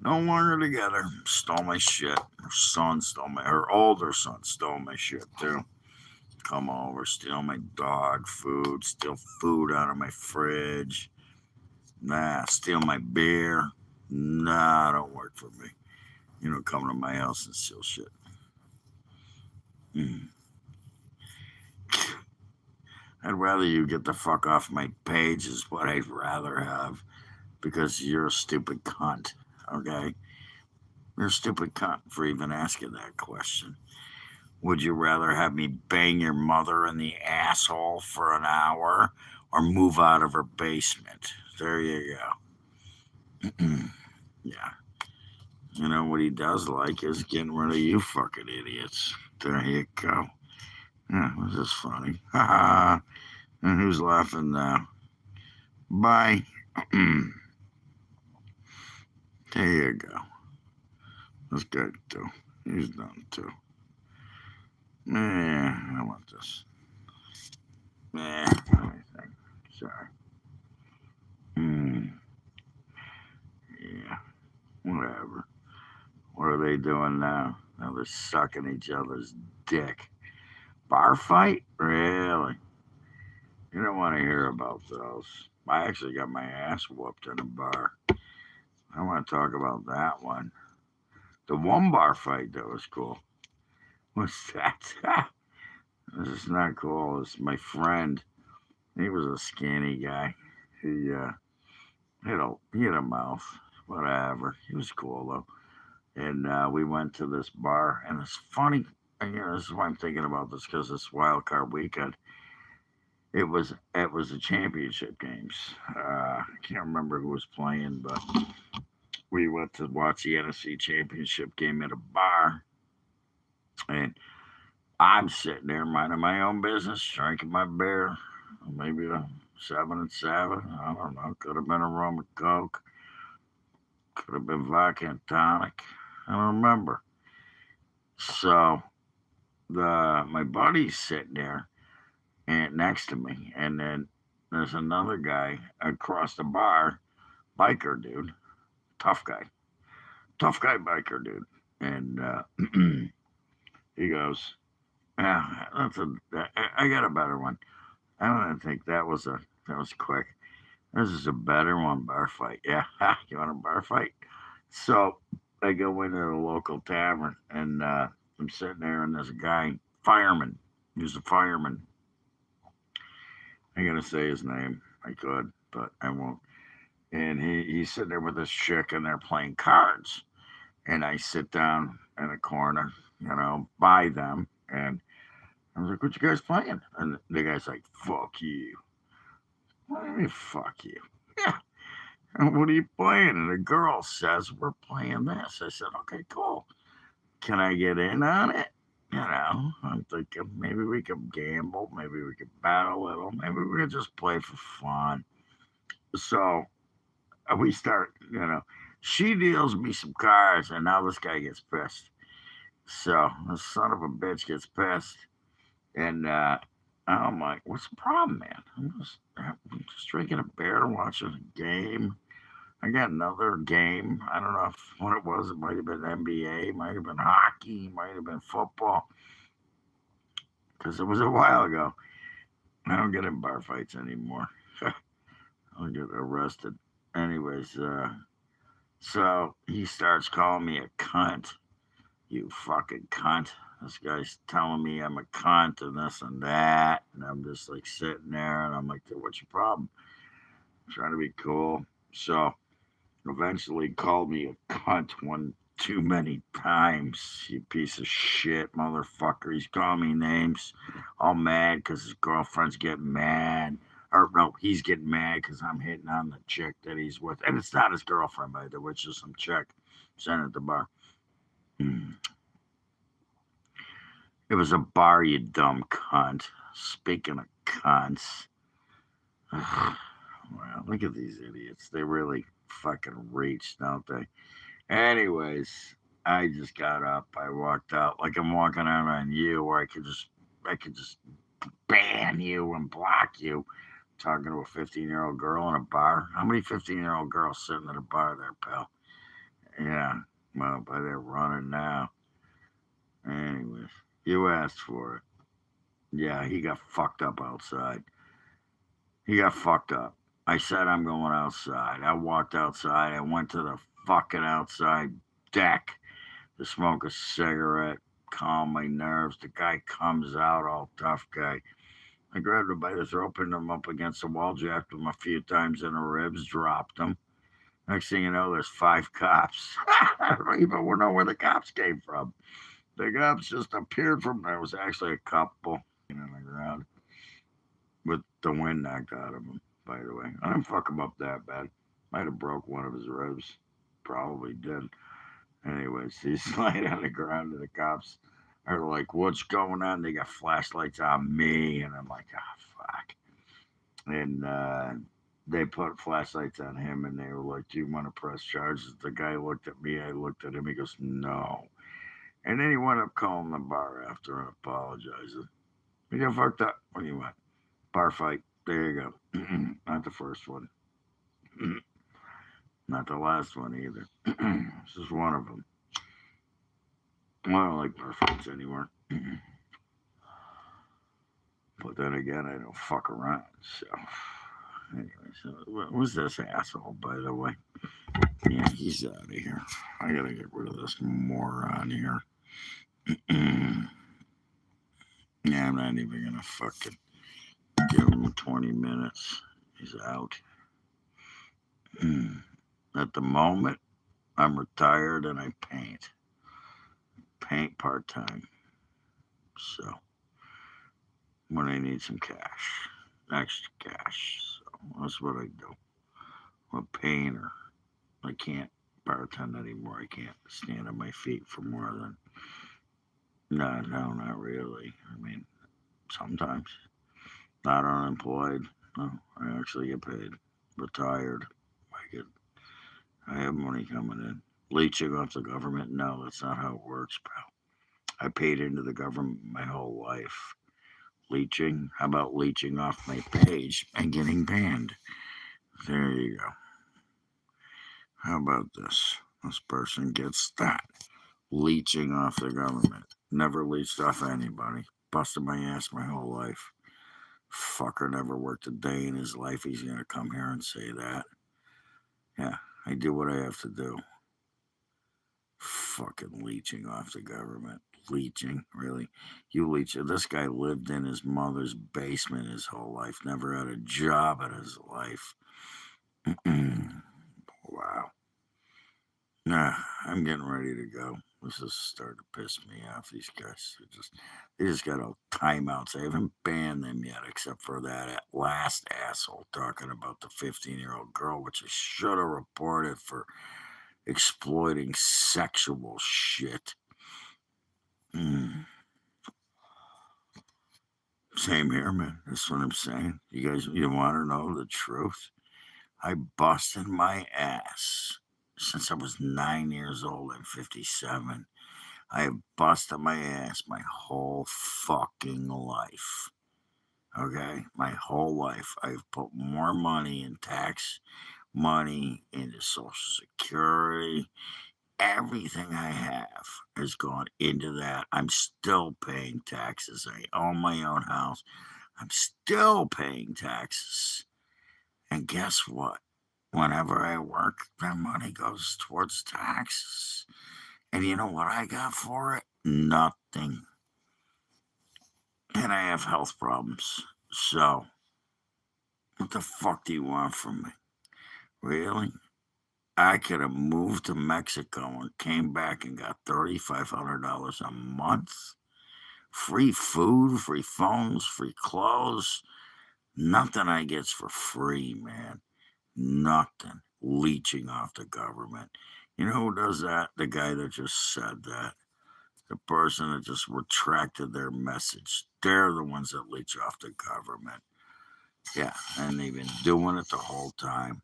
Speaker 2: No longer together. Stole my shit. Her older son stole my shit too. Come over, steal my dog food, steal food out of my fridge. Steal my beer. Nah, don't work for me. You don't come to my house and steal shit. Mm. I'd rather you get the fuck off my page is what I'd rather have because you're a stupid cunt. Okay? You're a stupid cunt for even asking that question. Would you rather have me bang your mother in the asshole for an hour or move out of her basement? There you go. Yeah. You know what he does like is getting rid of you fucking idiots. There you go. Yeah, this is funny. Ha ha. And who's laughing now? Bye. There you go. This guy too. He's done too. Yeah, I want this. Yeah, let me think. Sorry. Hmm. Yeah, whatever. What are they doing now? Now they're sucking each other's dick. Bar fight? Really? You don't want to hear about those. I actually got my ass whooped in a bar. I want to talk about that one. The one bar fight that was cool. What's that? This is not cool. It's my friend. He was a skinny guy. He had a mouth. Whatever. He was cool though. And we went to this bar, and it's funny. And, this is why I'm thinking about this because it's wild card weekend. It was the championship games. I can't remember who was playing, but we went to watch the NFC Championship game at a bar, and I'm sitting there minding my own business, drinking my beer, maybe a 7 and 7. I don't know. Could have been a rum and coke. Could have been vodka and tonic. I don't remember. So my buddy's sitting there and next to me, and then there's another guy across the bar, biker dude, tough guy biker dude, and he goes, "Yeah, I got a better one. I don't think that was quick. This is a better one, bar fight. Yeah, you want a bar fight?" So I go into the local tavern, and I'm sitting there, and there's a guy, fireman. He's a fireman. I gotta say his name. I could, but I won't. And he's sitting there with this chick, and they're playing cards. And I sit down in a corner, by them, and I was like, "What you guys playing?" And the guy's like, "Fuck you." What do you mean, fuck you? Yeah. And what are you playing? And the girl says, "We're playing this." I said, "Okay, cool. Can I get in on it?" I'm thinking maybe we could gamble, maybe we could bet a little, maybe we could just play for fun. So we start, she deals me some cards, and now this guy gets pissed. So the son of a bitch gets pissed, and I'm like, "What's the problem, man? I'm just drinking a beer, watching a game. I got another game. I don't know what it was. It might have been NBA, might have been hockey, might have been football, because it was a while ago. I don't get in bar fights anymore. I'll get arrested. Anyways, so he starts calling me a cunt. "You fucking cunt." This guy's telling me I'm a cunt and this and that. And I'm just like sitting there, and I'm like, "What's your problem?" I'm trying to be cool. So eventually he called me a cunt one too many times. "You piece of shit, motherfucker." He's calling me names, all mad because his girlfriend's getting mad. Or no, he's getting mad because I'm hitting on the chick that he's with. And it's not his girlfriend, by the way, it's just some chick sitting at the bar. Mm. It was a bar, you dumb cunt. Speaking of cunts. Well, look at these idiots. They really fucking reach, don't they? Anyways, I just got up. I walked out like I'm walking out on you, where I could just ban you and block you. Talking to a 15-year-old girl in a bar. How many 15-year-old girls sitting at a bar there, pal? Yeah, well, but they're running now. Anyways, you asked for it. Yeah, he got fucked up outside. He got fucked up. I said I'm going outside. I walked outside. I went to the fucking outside deck to smoke a cigarette, calm my nerves. The guy comes out, all tough guy. I grabbed him by the throat, pinned him up against the wall, jacked him a few times in the ribs, dropped him. Next thing you know, there's 5 cops. I don't even know where the cops came from. The cops just appeared from there. Was actually a couple in the ground with the wind knocked out of him, by the way. I didn't fuck him up that bad. Might have broke one of his ribs. Probably did. Anyways, he's lying on the ground and the cops are like, what's going on? They got flashlights on me. And I'm like, fuck. And they put flashlights on him and they were like, do you want to press charges? The guy looked at me. I looked at him. He goes, no. And then he went up calling the bar after and apologizing. He got fucked up. What do you want? Bar fight. There you go. Not the first one. Not the last one either. This is one of them. I don't like bar fights anymore. But then again, I don't fuck around. So, anyway, so who's this asshole, by the way? Yeah, he's out of here. I gotta get rid of this moron here. Yeah, I'm not even gonna fucking give him 20 minutes. He's out. At the moment, I'm retired and I paint. Paint part-time. So, when I need some cash, extra cash. So, that's what I do. I'm a painter. I can't bartend anymore. I can't stand on my feet for more than... No, not really. I mean, sometimes. Not unemployed. No, I actually get paid. Retired. I have money coming in. Leeching off the government? No, that's not how it works, pal. I paid into the government my whole life. Leeching? How about leeching off my page and getting banned? There you go. How about this? This person gets that. Leeching off the government. Never leached off anybody. Busted my ass my whole life. Fucker never worked a day in his life. He's gonna come here and say that. Yeah, I do what I have to do. Fucking leeching off the government. Leeching, really? You leech. This guy lived in his mother's basement his whole life. Never had a job in his life. Wow. Nah, I'm getting ready to go. This is starting to piss me off. These guys, they just got all timeouts. I haven't banned them yet, except for that last asshole talking about the 15-year-old girl, which I should have reported for exploiting sexual shit. Same here, man. That's what I'm saying. You guys, you want to know the truth? I busted my ass since I was 9 years old. I'm 57. I have busted my ass my whole fucking life. Okay? My whole life. I've put more money in tax money, into Social Security. Everything I have has gone into that. I'm still paying taxes. I own my own house. I'm still paying taxes. And guess what? Whenever I work, that money goes towards taxes. And you know what I got for it? Nothing. And I have health problems. So, what the fuck do you want from me? Really? I could have moved to Mexico and came back and got $3,500 a month. Free food, free phones, free clothes. Nothing I gets for free, man. Nothing. Leeching off the government. You know who does that? The guy that just said that. The person that just retracted their message. They're the ones that leech off the government. Yeah, and they've been doing it the whole time.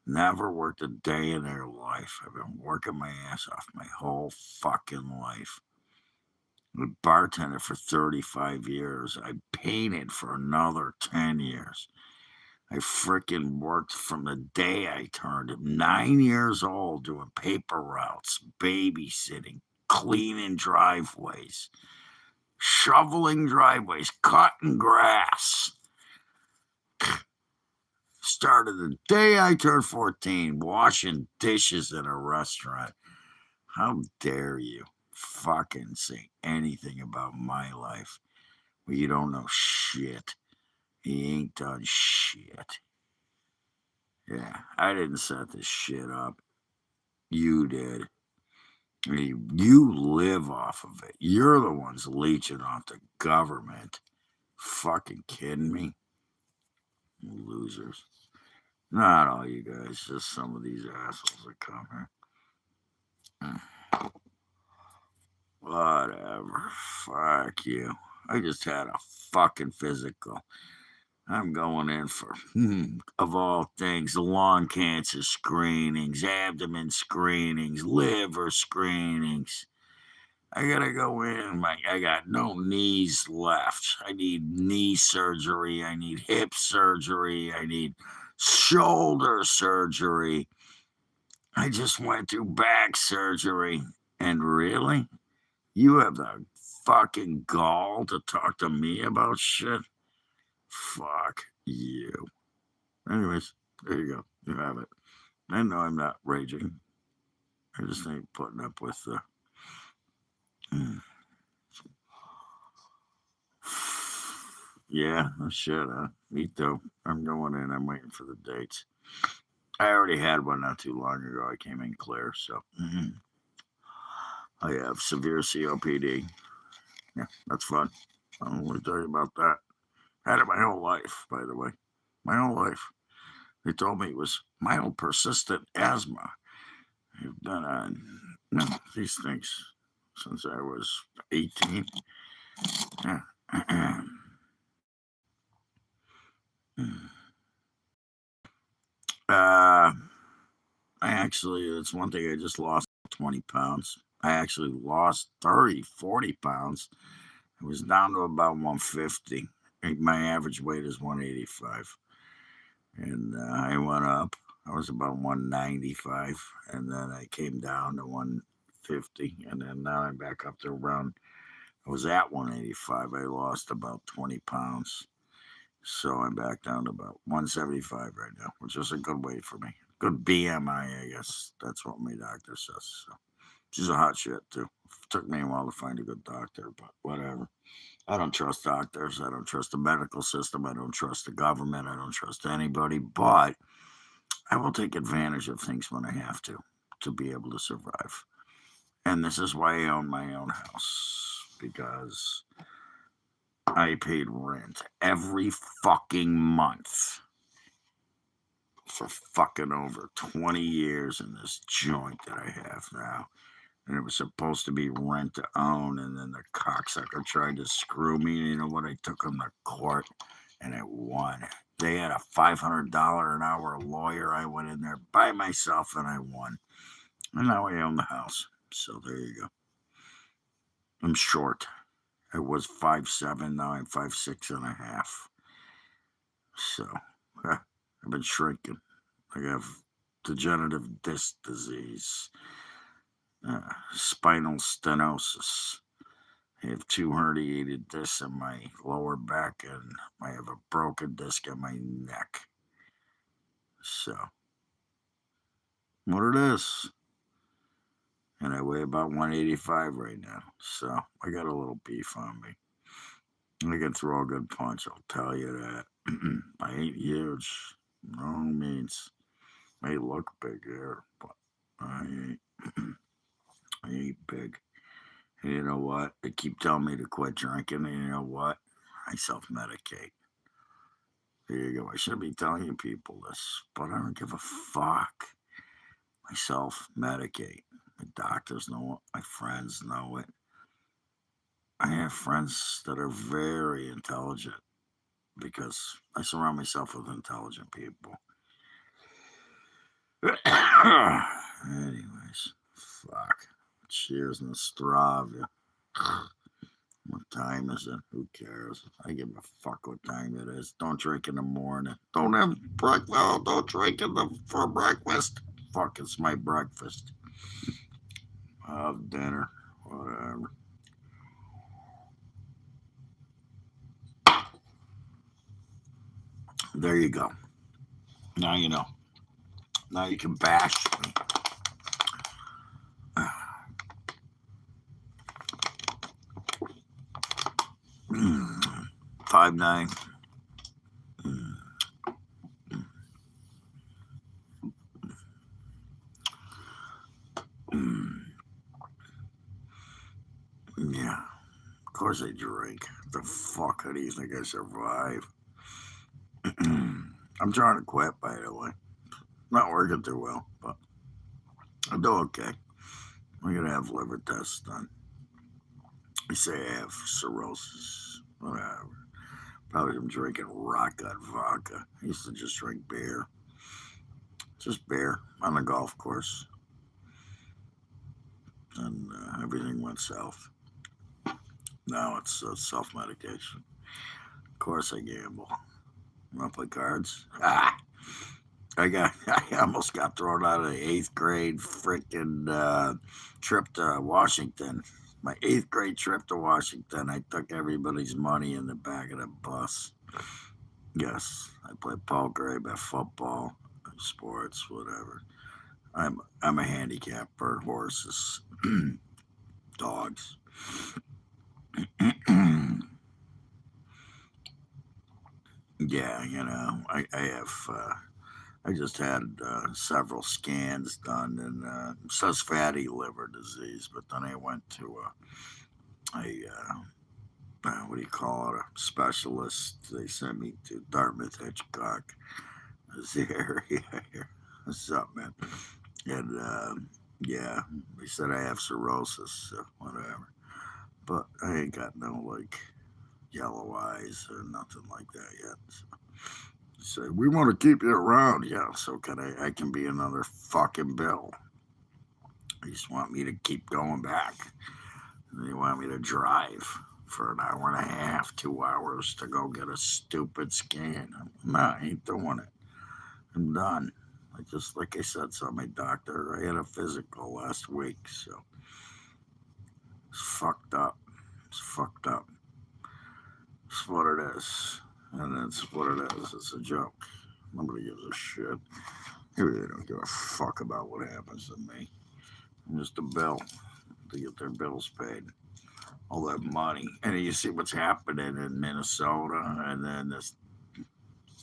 Speaker 2: Never worked a day in their life. I've been working my ass off my whole fucking life. I bartended for 35 years. I painted for another 10 years. I freaking worked from the day I turned 9 years old doing paper routes, babysitting, cleaning driveways, shoveling driveways, cutting grass. Started the day I turned 14, washing dishes in a restaurant. How dare you fucking say anything about my life when you don't know shit? He ain't done shit. Yeah, I didn't set this shit up. You did. You live off of it. You're the ones leeching off the government. Fucking kidding me? Losers. Not all you guys, just some of these assholes that come here. Whatever. Fuck you. I just had a fucking physical. I'm going in for, of all things, lung cancer screenings, abdomen screenings, liver screenings. I gotta go in. I got no knees left. I need knee surgery. I need hip surgery. I need shoulder surgery. I just went through back surgery. And really? You have the fucking gall to talk to me about shit? Fuck you. Anyways, there you go. You have it. I know I'm not raging. I just ain't putting up with the. Yeah, shit. Me too. I'm going in. I'm waiting for the dates. I already had one not too long ago. I came in clear, so I have severe COPD. Yeah, that's fun. I don't want to tell you about that. Had it my whole life, by the way. My whole life. They told me it was mild persistent asthma. I've been on these things since I was 18. Yeah. It's one thing I just lost 20 pounds. I actually lost 30, 40 pounds. I was down to about 150. My average weight is 185. And I went up. I was about 195. And then I came down to 150. And then now I'm back up to around, I was at 185. I lost about 20 pounds. So I'm back down to about 175 right now, which is a good weight for me. Good BMI, I guess. That's what my doctor says. So she's a hot shit, too. It took me a while to find a good doctor, but whatever. I don't trust doctors. I don't trust the medical system. I don't trust the government. I don't trust anybody. But I will take advantage of things when I have to be able to survive. And this is why I own my own house, because I paid rent every fucking month for fucking over 20 years in this joint that I have now. And it was supposed to be rent to own, and then the cocksucker tried to screw me. You know what? I took him to court, and it won. They had a $500 an hour lawyer. I went in there by myself, and I won. And now I own the house. So there you go. I'm short. I was 5'7", now I'm 5'6.5". So I've been shrinking. I have degenerative disc disease, spinal stenosis. I have 2 herniated discs in my lower back, and I have a broken disc in my neck. So, what it is. And I weigh about 185 right now. So, I got a little beef on me. I can throw a good punch, I'll tell you that. I ain't huge. No means. May look big here, but I ain't. I ain't big. And you know what? They keep telling me to quit drinking, and you know what? I self-medicate. There you go. I should be telling you people this, but I don't give a fuck. I self-medicate. My doctors know it. My friends know it. I have friends that are very intelligent because I surround myself with intelligent people. Anyways, fuck. Cheers, Nostravia. What time is it? Who cares? I give a fuck what time it is. Don't drink in the morning. Don't have breakfast. Oh, don't drink for breakfast. Fuck, it's my breakfast. I'll have dinner. Whatever. There you go. Now you know. Now you can bash me. 5'9". Yeah, of course I drink. The fuck, how do you think I survive? I'm trying to quit, by the way. Not working too well, but I do okay. I'm gonna have liver tests done. They say I have cirrhosis. Whatever. Probably I'm drinking rock gut vodka. I used to just drink beer. Just beer on the golf course. And everything went south. Now it's self medication. Of course I gamble. Want to play cards? Ah! I almost got thrown out of the eighth grade freaking trip to Washington. My eighth grade trip to Washington. I took everybody's money in the back of the bus. Yes, I play poker, I bet football, sports, whatever. I'm a handicapper, horses, dogs. Yeah, I have. I just had several scans done, and it says fatty liver disease. But then I went to what do you call it? A specialist. They sent me to Dartmouth Hitchcock. Is the area here? What's up, man? And yeah, they said I have cirrhosis, so whatever. But I ain't got no like yellow eyes or nothing like that yet. So say we want to keep you around, yeah. So can I can be another fucking bill. They just want me to keep going back. They want me to drive for an hour and a half, 2 hours to go get a stupid scan. No, I ain't doing it. I'm done. I just like I said, saw my doctor. I had a physical last week, so it's fucked up. It's fucked up. It's what it is. And that's what it is. It's a joke. Nobody gives a shit. They really don't give a fuck about what happens to me. I'm just a bill to get their bills paid. All that money. And then you see what's happening in Minnesota, and then this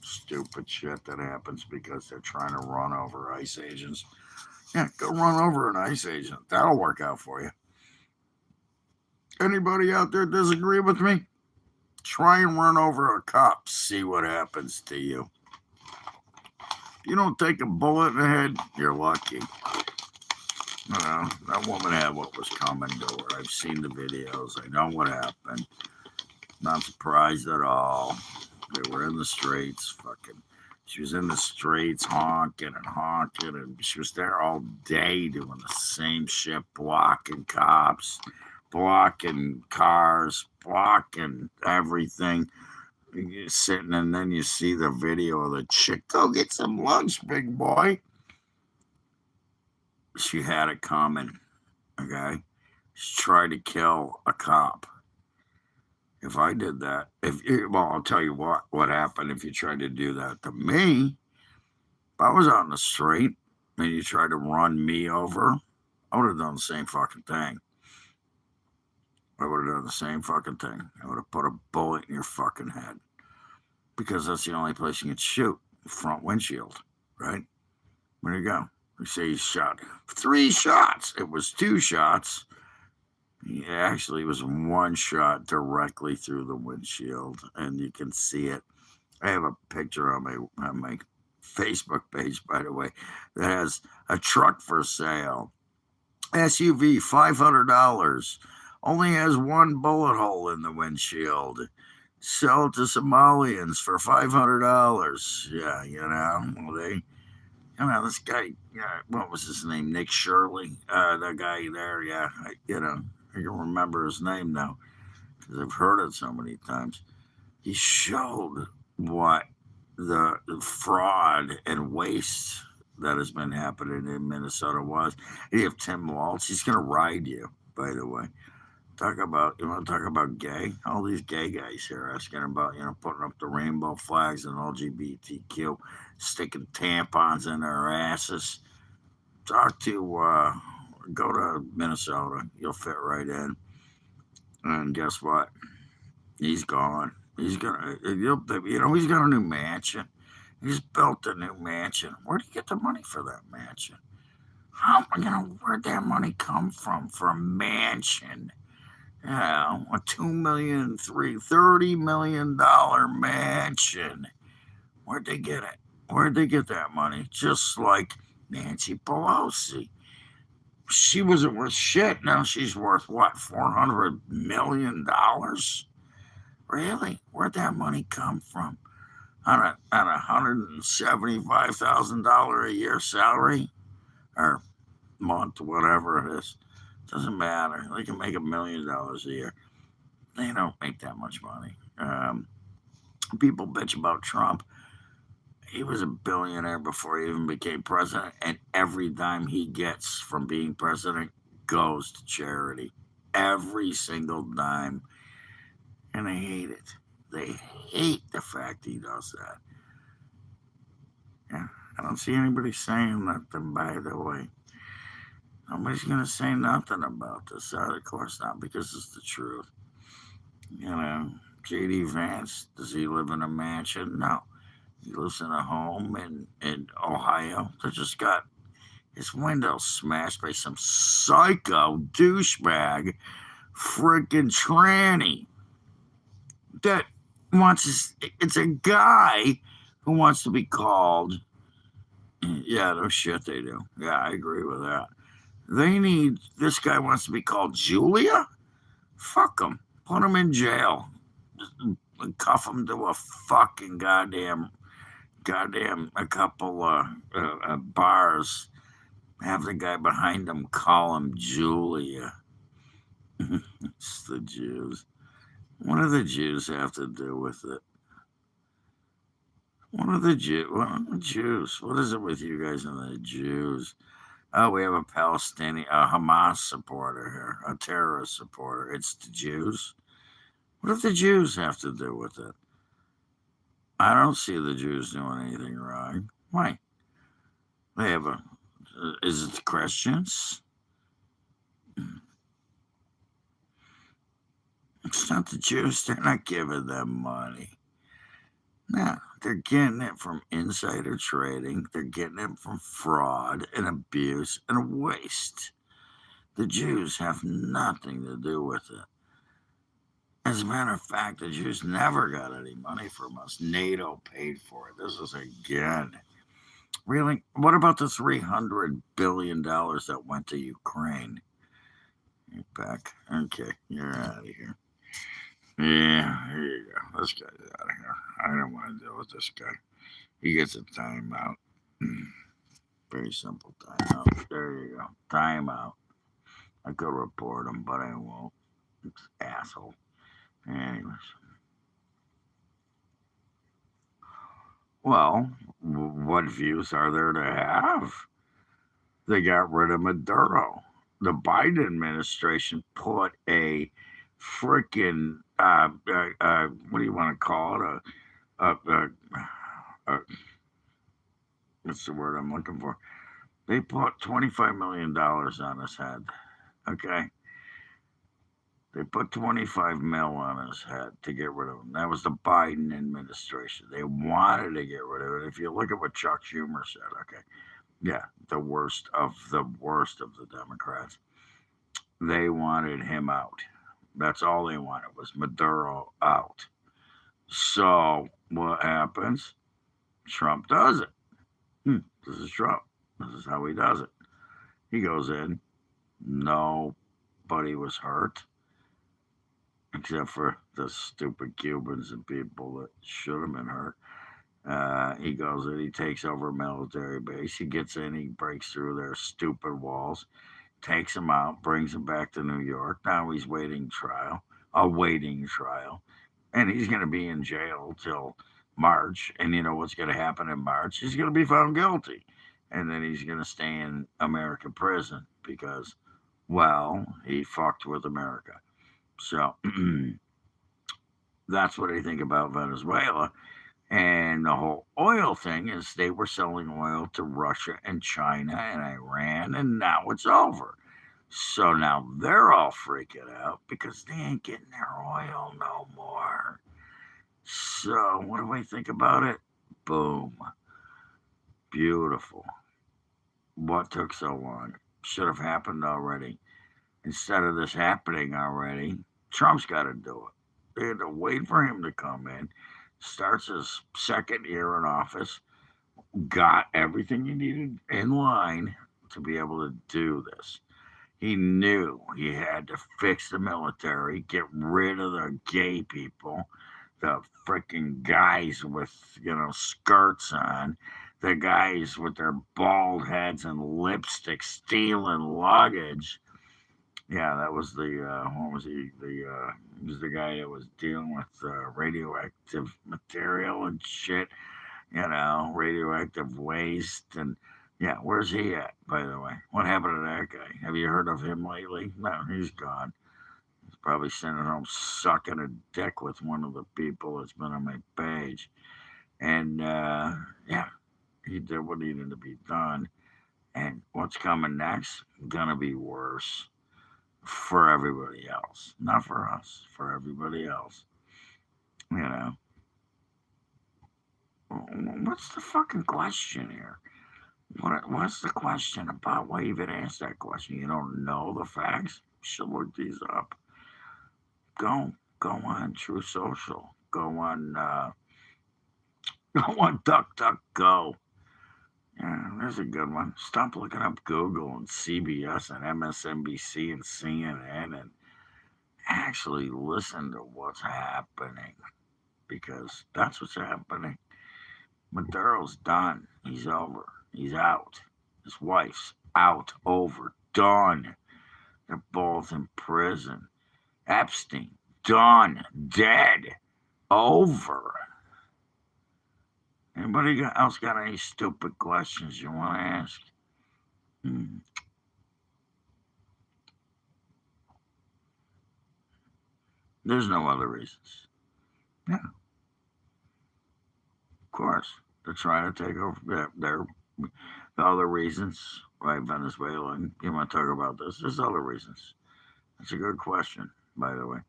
Speaker 2: stupid shit that happens because they're trying to run over ICE agents. Yeah, go run over an ICE agent. That'll work out for you. Anybody out there disagree with me? Try and run over a cop. See what happens to you. If you don't take a bullet in the head, you're lucky. That woman had what was coming to her. I've seen the videos. I know what happened. Not surprised at all. They were in the streets, fucking. She was in the streets honking and honking, and she was there all day doing the same shit, blocking cops, blocking cars, blocking everything. You're sitting, and then you see the video of the chick. Go get some lunch, big boy. She had it coming. Okay, she tried to kill a cop. If I did that, well, I'll tell you what happened if you tried to do that to me. If I was out in the street and you tried to run me over, I would have done the same fucking thing. I would have done the same fucking thing. I would have put a bullet in your fucking head. Because that's the only place you can shoot, front windshield, right? There you go. They say he shot 3 shots. It was 2 shots. Actually, it was 1 shot directly through the windshield, and you can see it. I have a picture on my Facebook page, by the way, that has a truck for sale. SUV, $500. Only has 1 bullet hole in the windshield. Sell it to Somalians for $500. Yeah, this guy, what was his name? Nick Shirley, the guy there. Yeah, I can remember his name now because I've heard it so many times. He showed what the fraud and waste that has been happening in Minnesota was. You have Tim Waltz. He's going to ride you, by the way. You want to talk about gay? All these gay guys here asking about, putting up the rainbow flags and LGBTQ, sticking tampons in their asses. Talk to, go to Minnesota. You'll fit right in. And guess what? He's gone. He's got a new mansion. He's built a new mansion. Where'd he get the money for that mansion? Where'd that money come from for a mansion? Yeah, a $30 million mansion. Where'd they get it? Where'd they get that money? Just like Nancy Pelosi. She wasn't worth shit. Now she's worth what? $400 million? Really? Where'd that money come from? On a $175,000 a year salary or month, whatever it is. Doesn't matter. They can make $1 million a year. They don't make that much money. People bitch about Trump. He was a billionaire before he even became president, and every dime he gets from being president goes to charity. Every single dime. And they hate it. They hate the fact he does that. Yeah, I don't see anybody saying nothing, by the way. Nobody's going to say nothing about this. Of course not, because it's the truth. J.D. Vance, does he live in a mansion? No. He lives in a home in Ohio that just got his window smashed by some psycho douchebag freaking tranny that it's a guy who wants to be called. Yeah, no shit they do. Yeah, I agree with that. This guy wants to be called Julia? Fuck him. Put him in jail. Cuff him to a fucking goddamn a couple bars. Have the guy behind him call him Julia. It's the Jews. What do the Jews have to do with it? What are the Jews? What is it with you guys and the Jews? Oh, we have a Hamas supporter here, a terrorist supporter. It's the Jews. What do the Jews have to do with it? I don't see the Jews doing anything wrong. Why? They have is it the Christians? It's not the Jews. They're not giving them money. No, they're getting it from insider trading. They're getting it from fraud and abuse and waste. The Jews have nothing to do with it. As a matter of fact, the Jews never got any money from us. NATO paid for it. This is again. Really? What about the $300 billion that went to Ukraine? You're back. Okay, you're out of here. Yeah, here you go. This guy's out of here. I don't want to deal with this guy. He gets a timeout. Very simple timeout. There you go. Timeout. I could report him, but I won't. It's asshole. Anyways. Well, what views are there to have? They got rid of Maduro. The Biden administration put a freaking what do you want to call it? What's the word I'm looking for? They put $25 million on his head. Okay. They put 25 mil on his head to get rid of him. That was the Biden administration. They wanted to get rid of it. If you look at what Chuck Schumer said, okay, yeah, the worst of the Democrats. They wanted him out. That's all they wanted was Maduro out. So what happens? Trump does it. This is Trump. This is how he does it. He goes in. Nobody was hurt. Except for the stupid Cubans and people that should have been hurt. He goes in, he takes over a military base. He gets in, he breaks through their stupid walls, takes them out, brings them back to New York. Now he's awaiting trial. And he's going to be in jail till March. And you know what's going to happen in March? He's going to be found guilty. And then he's going to stay in American prison because, well, he fucked with America. So that's what I think about Venezuela. And the whole oil thing is they were selling oil to Russia and China and Iran, and now it's over. So now they're all freaking out because they ain't getting their oil no more. So what do I think about it? Boom. Beautiful. What took so long? Should have happened already. Instead of this happening already, Trump's got to do it. They had to wait for him to come in. Starts his second year in office, got everything he needed in line to be able to do this. He knew he had to fix the military, get rid of the gay people, the freaking guys with, skirts on, the guys with their bald heads and lipstick stealing luggage. Yeah, that was what was he? He was the guy that was dealing with radioactive material and shit, radioactive waste. And yeah, where's he at, by the way? What happened to that guy? Have you heard of him lately? No, he's gone. He's probably sitting at home sucking a dick with one of the people that's been on my page. And yeah, he did what needed to be done. And what's coming next? Gonna be worse for everybody else. Not for us, for everybody else. You know, what's the fucking question here? What's the question about? Why even ask that question? You don't know the facts? You should look these up. Go on True Social. Go on, go on DuckDuckGo. Yeah, there's a good one. Stop looking up Google and CBS and MSNBC and CNN and actually listen to what's happening because that's what's happening. Maduro's done. He's over. He's out. His wife's out. Over. Done. They're both in prison. Epstein. Done. Dead. Over. Anybody else got any stupid questions you want to ask? Hmm. There's no other reasons. Yeah, of course. They're trying to take over. They're the other reasons why Venezuela, and you want to talk about this, there's other reasons. That's a good question, by the way.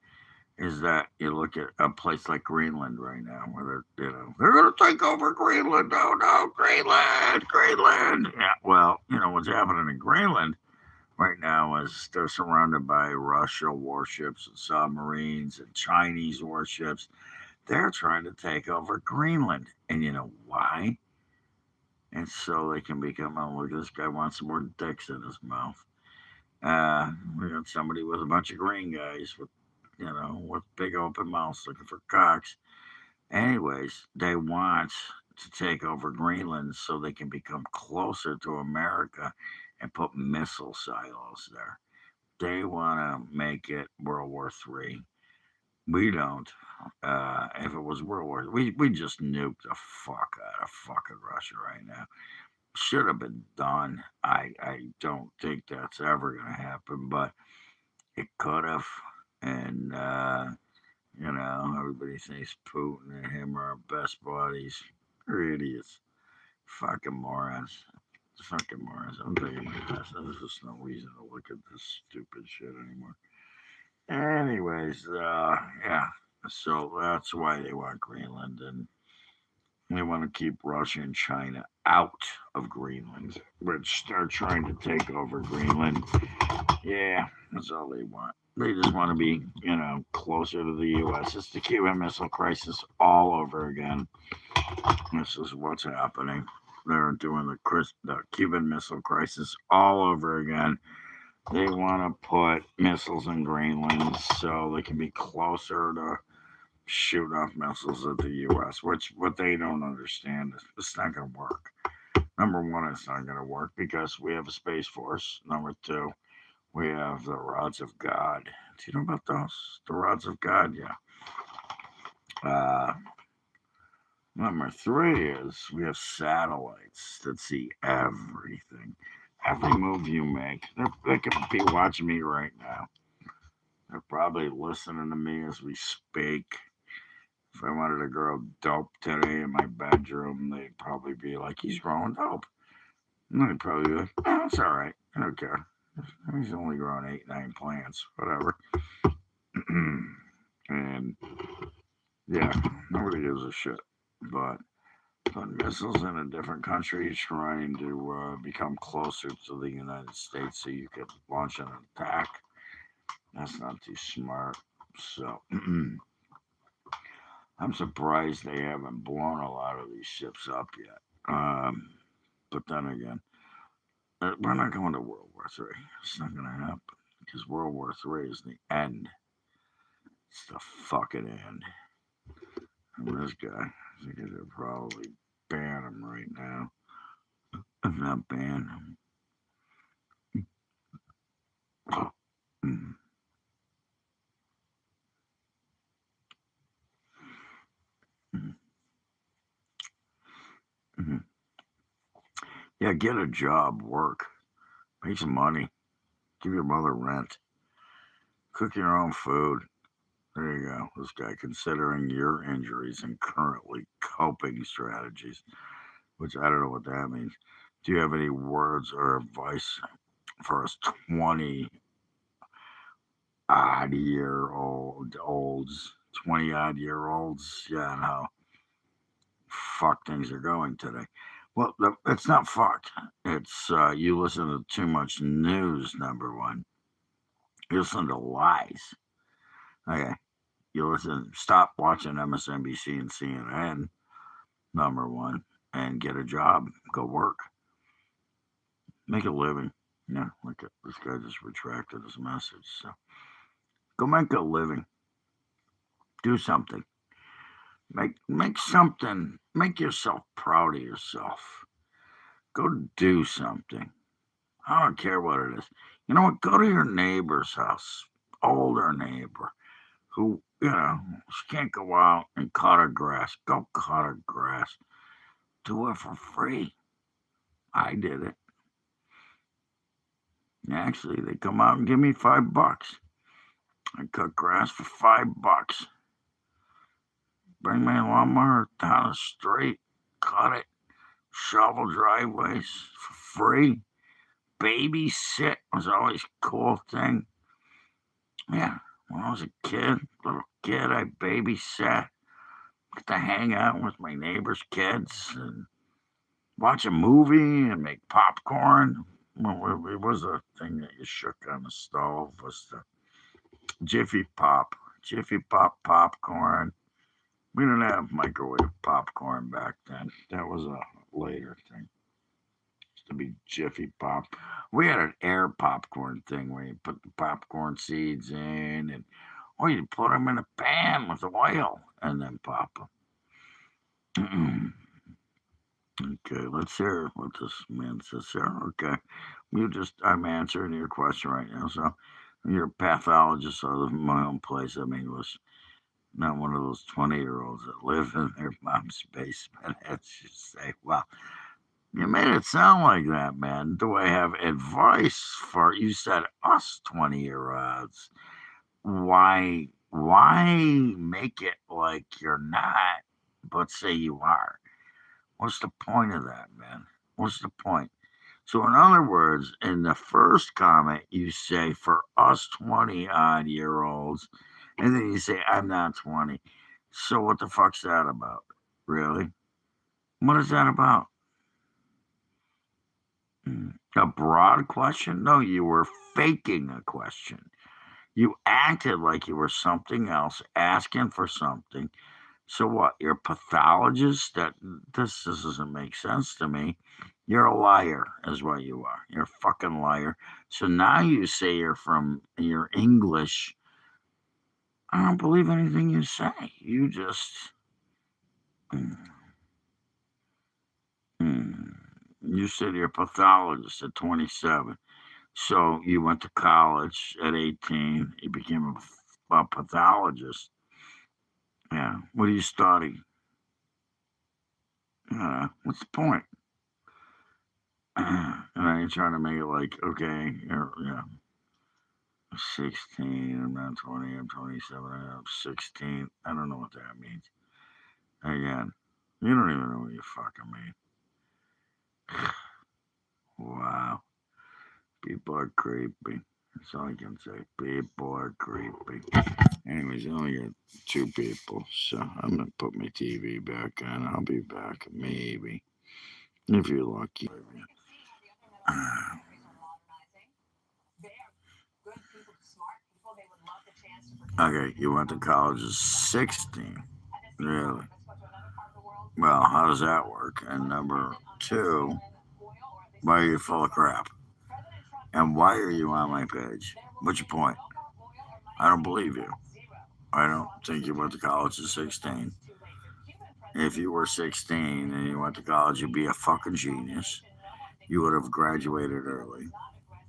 Speaker 2: Is that you look at a place like Greenland right now, where they're going to take over Greenland. Oh no, Greenland, Greenland. Yeah, well, what's happening in Greenland right now is they're surrounded by Russia warships and submarines and Chinese warships. They're trying to take over Greenland, and you know why? And so they can become. Oh, look, this guy wants some more dicks in his mouth. We got somebody with a bunch of green guys with big open mouths looking for cocks. Anyways, they want to take over Greenland so they can become closer to America and put missile silos there. They want to make it World War III. We don't. If it was World War, we just nuked the fuck out of fucking Russia right now. Should have been done. I don't think that's ever gonna happen, but it could have. And everybody thinks Putin and him are our best buddies. They're idiots. Fucking morons. Fucking morons. I'm taking my ass. There's just no reason to look at this stupid shit anymore. Anyways, yeah. So that's why they want Greenland, and they want to keep Russia and China out of Greenland, which they're trying to take over Greenland. Yeah, that's all they want. They just want to be, closer to the U.S. It's the Cuban Missile Crisis all over again. This is what's happening. They're doing the Cuban Missile Crisis all over again. They want to put missiles in Greenland so they can be closer to shoot off missiles at the U.S., which what they don't understand is it's not going to work. Number one, it's not going to work because we have a Space Force. Number two, we have the rods of God. Do you know about those? The rods of God? Yeah. Uh, Number three is we have satellites that see everything. Every move you make. They could be watching me right now. They're probably listening to me as we speak. If I wanted to grow dope today in my bedroom, they'd probably be like, he's growing dope. And they'd probably be like, oh, it's all right. I don't care. He's only growing 8, 9 plants, whatever. And yeah, nobody gives a shit. But putting missiles in a different country, trying to become closer to the United States so you could launch an attack, that's not too smart. So I'm surprised they haven't blown a lot of these ships up yet. But then again, we're not going to World War III. It's not going to happen because World War III is the end. It's the fucking end. And this guy, I think they should probably ban him right now. If not ban him. Yeah, get a job, work, make some money, give your mother rent, cook your own food. There you go. This guy, considering your injuries and currently coping strategies, which I don't know what that means. Do you have any words or advice for us 20 odd year olds, 20 odd year olds? Yeah, and how fuck things are going today. Well, it's not fucked. It's you listen to too much news, number one. You listen to lies. Okay. Stop watching MSNBC and CNN, number one, and get a job. Go work. Make a living. Yeah, this guy just retracted his message. So go make a living. Do something. Make something. Make yourself proud of yourself. Go do something. I don't care what it is. You know what? Go to your neighbor's house, older neighbor, who, she can't go out and cut her grass. Go cut her grass. Do it for free. I did it. Actually, they come out and give me $5. I cut grass for $5. Bring my lawnmower down the street, cut it, shovel driveways for free. Babysit was always a cool thing. Yeah, when I was a little kid, I babysat. Get to hang out with my neighbor's kids and watch a movie and make popcorn. Well, it was a thing that you shook on the stove. Was the Jiffy Pop popcorn. We didn't have microwave popcorn back then. That was a later thing. Used to be Jiffy Pop. We had an air popcorn thing where you put the popcorn seeds in, and or you put them in a pan with oil and then pop them. Okay, let's hear what this man says here. Okay, I'm answering your question right now. So, you're a pathologist. I live in my own place. I mean, it was not one of those 20-year-olds that live in their mom's basement. As you say, well, you made it sound like that, man. Do I have advice for you? Said us 20-year-olds. Why make it like you're not, but say you are? What's the point of that, man? What's the point? So, in other words, in the first comment, you say for us 20 odd year olds, and then you say, I'm not 20. So, what the fuck's that about? Really? What is that about? A broad question? No, you were faking a question. You acted like you were something else, asking for something. So what? You're a pathologist? This doesn't make sense to me. You're a liar, is what you are. You're a fucking liar. So now you say you're English. I don't believe anything you say. You just you said you're a pathologist at 27. So you went to college at 18. You became a pathologist. Yeah. What do you study? What's the point? And then you're trying to make it like, okay, yeah. 16. I'm not 20. I'm 27. I'm 16. I don't know what that means. Again, you don't even know what you fucking mean. Wow. People are creepy. That's all I can say. People are creepy. Anyways, I only got two people, so I'm gonna put my TV back on. I'll be back, maybe, if you're lucky. Okay, you went to college at 16. Really? Well, how does that work? And number two, why are you full of crap? And why are you on my page? What's your point? I don't believe you. I don't think you went to college at 16. If you were 16 and you went to college, you'd be a fucking genius. You would have graduated early.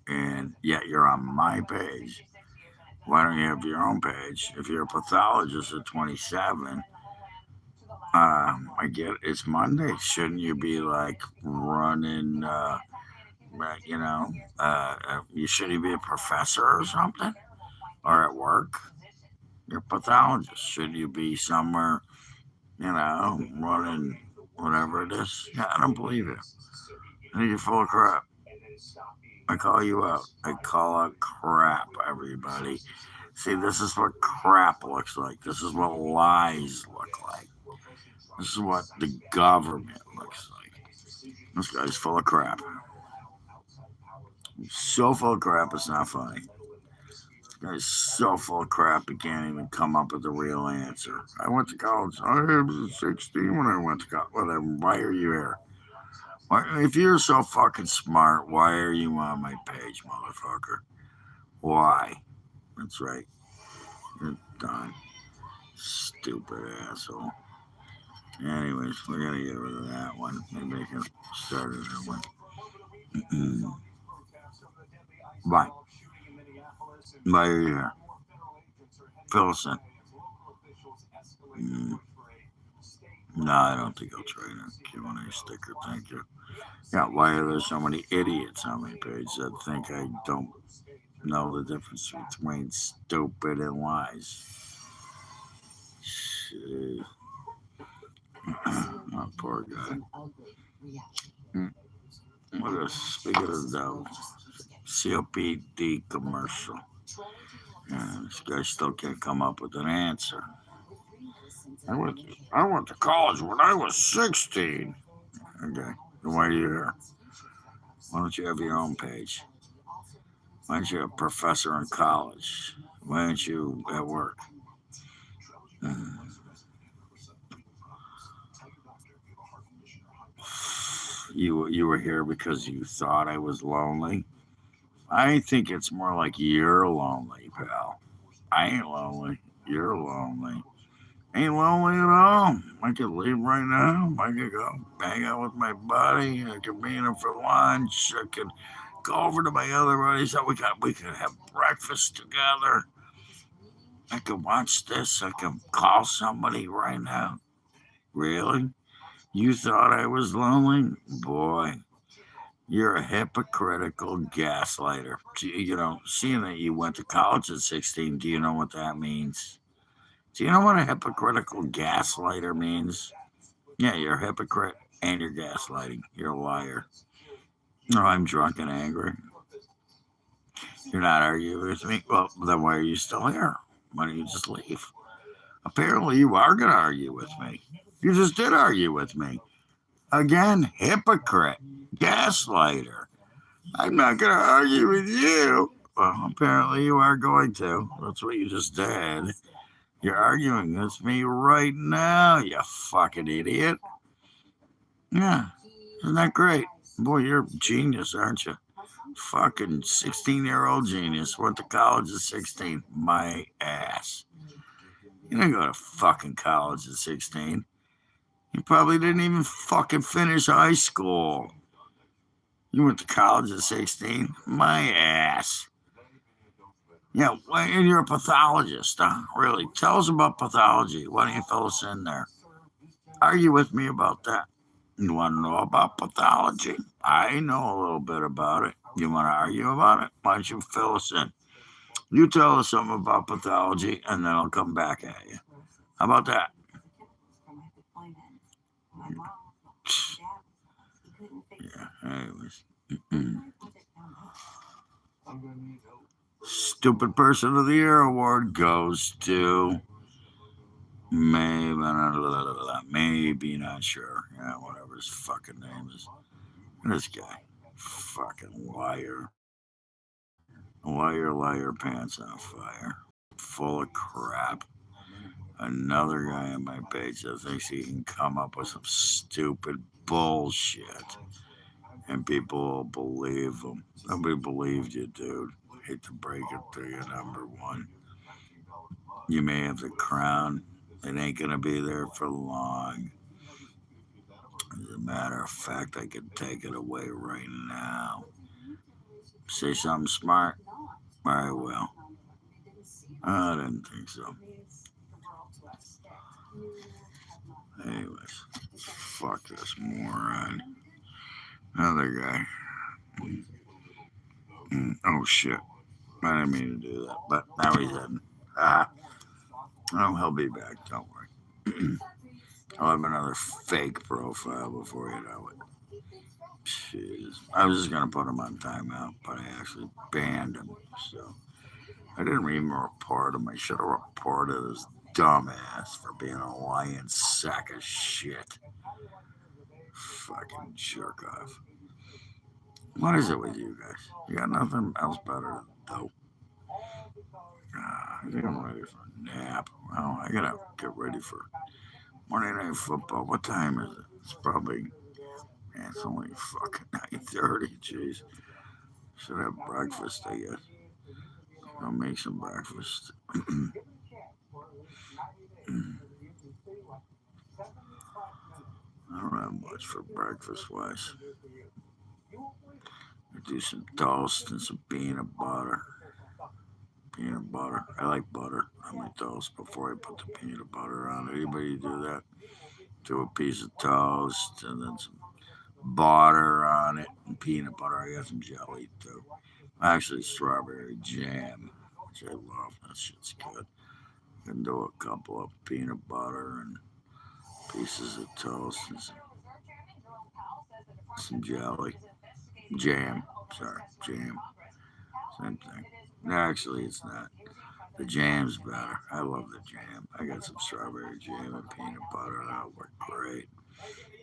Speaker 2: And yet you're on my page. Why don't you have your own page? If you're a pathologist at 27, I get it's Monday. Shouldn't you be like running, you shouldn't you be a professor or something? Or at work? You're a pathologist. Should you be somewhere, running whatever it is? Yeah, I don't believe it. I think you're full of crap. I call you out. I call out crap, everybody. See, this is what crap looks like. This is what lies look like. This is what the government looks like. This guy's full of crap. He's so full of crap, it's not funny. This guy's so full of crap, he can't even come up with a real answer. I went to college. I was 16 when I went to college. Well, then why are you here? If you're so fucking smart, why are you on my page, motherfucker? Why? That's right. You're done. Stupid asshole. Anyways, we're gonna get rid of that one. Maybe I can start another one. Why? Why are you here? Fill us in. Mm. No, I don't think I'll trade a Q&A sticker. Thank you. Yeah, why are there so many idiots on my page that think I don't know the difference between stupid and wise? Shit. Oh, poor guy. Look at speaking of the devil. COPD commercial. Yeah, this guy still can't come up with an answer. I went to college when I was 16. Okay, then why are you here? Why don't you have your own page? Why aren't you a professor in college? Why aren't you at work? You were here because you thought I was lonely? I think it's more like you're lonely, pal. I ain't lonely. You're lonely. Ain't lonely at all. I could leave right now. I could go hang out with my buddy. I could meet him for lunch. I could go over to my other buddies. We could have breakfast together. I could watch this. I could call somebody right now. Really? You thought I was lonely? Boy, you're a hypocritical gaslighter. Seeing that you went to college at 16, do you know what that means? Do you know what a hypocritical gaslighter means? Yeah, you're a hypocrite and you're gaslighting. You're a liar. No, I'm drunk and angry. You're not arguing with me? Well, then why are you still here? Why don't you just leave? Apparently, you are going to argue with me. You just did argue with me. Again, hypocrite, gaslighter. I'm not going to argue with you. Well, apparently, you are going to. That's what you just did. You're arguing with me right now, you fucking idiot. Yeah, isn't that great? Boy, you're a genius, aren't you? Fucking 16-year-old genius. Went to college at 16. My ass. You didn't go to fucking college at 16. You probably didn't even fucking finish high school. You went to college at 16. My ass. Yeah, and you're a pathologist, huh? Really? Tell us about pathology. Why don't you fill us in there? Argue with me about that. You want to know about pathology? I know a little bit about it. You want to argue about it? Why don't you fill us in? You tell us something about pathology, and then I'll come back at you. How about that? Yeah, anyways. Stupid Person of the Year award goes to maybe not sure. Yeah, whatever his fucking name is. This guy. Fucking liar. Liar, pants on fire. Full of crap. Another guy on my page that thinks he can come up with some stupid bullshit. And people will believe him. Nobody believed you, dude. Hate to break it to you, number one. You may have the crown. It ain't gonna be there for long. As a matter of fact, I could take it away right now. Say something smart? I will. I didn't think so. Anyways, fuck this moron. Another guy. Oh shit. I didn't mean to do that, but now he's in. Oh, he'll be back. Don't worry. I'll have another fake profile before you know it. Jeez. I was just gonna put him on timeout, but I actually banned him. So I didn't even report him. I should have reported his dumbass for being a lying sack of shit. Fucking jerk off. What is it with you guys? You got nothing else better to do? I think I'm ready for a nap. Well, I gotta get ready for Monday Night Football. What time is it? It's probably, it's only fucking 9:30. Jeez. Should have breakfast, I guess. I'll make some breakfast. I don't have much for breakfast wise. I do some toast and some peanut butter. Peanut butter. I like butter on my toast before I put the peanut butter on. Anybody do that? Do a piece of toast and then some butter on it and peanut butter. I got some jelly too. Actually, strawberry jam, which I love. That shit's good. And do a couple of peanut butter and pieces of toast and some jelly. Jam. Sorry, jam. Same thing. No, actually, it's not. The jam's better. I love the jam. I got some strawberry jam and peanut butter. That'll work great.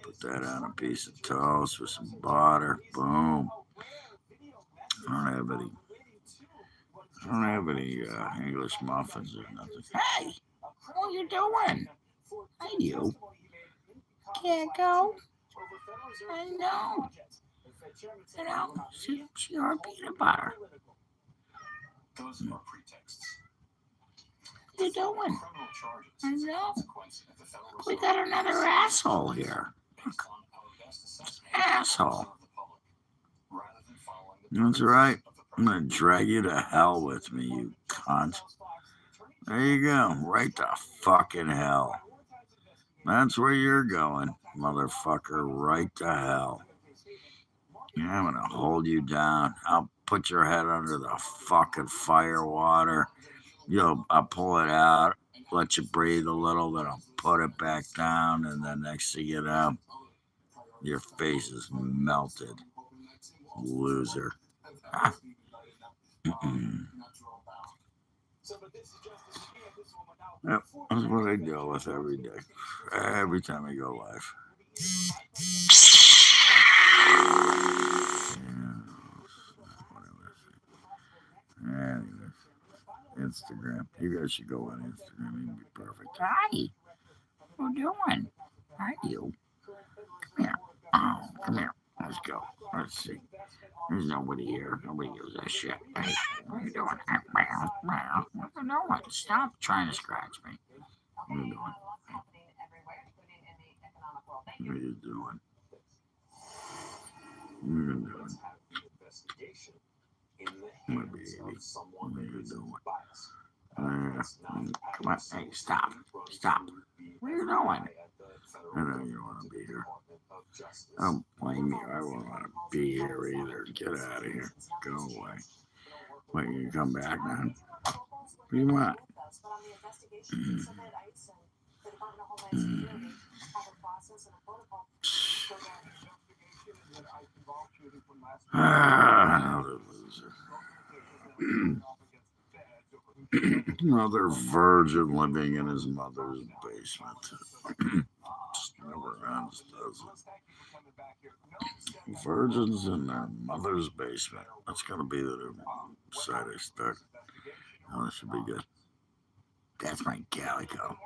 Speaker 2: Put that on a piece of toast with some butter. Boom. I don't have any. English muffins or nothing. Hey, what you doing? Hey, you. Can't go. I know. She or peanut butter. What you doing? I know. We got another asshole here. Asshole. That's right. I'm gonna drag you to hell with me, you cunt. There you go. Right to fucking hell. That's where you're going, motherfucker. Right to hell. Yeah, I'm gonna hold you down. I'll put your head under the fucking fire water. I'll pull it out, let you breathe a little, then I'll put it back down, and then next thing you know, your face is melted. Loser. Yep, that's what I deal with every day. Every time I go live. Anyways, Instagram. You guys should go on Instagram. It'd be perfect. Hi. What you doing? Hi, you. Come here. Oh, come here. Let's go. Let's see. There's nobody here. Nobody gives a shit. Hey, what are you doing? What are you doing? Stop trying to scratch me. What are you doing? What are you doing? What are you doing? My baby. What are you doing? Come on. Hey, stop. Stop. What are you doing? I know you don't want to be here. Don't blame me. I won't want to be here either. Get out of here. Go away. Wait, you come back now? What do you want? Another loser. Another virgin living in his mother's basement. Just never ends, does it? Virgins in their mother's basement. That's gonna be the new site I start. Oh, that should be good. That's my calico.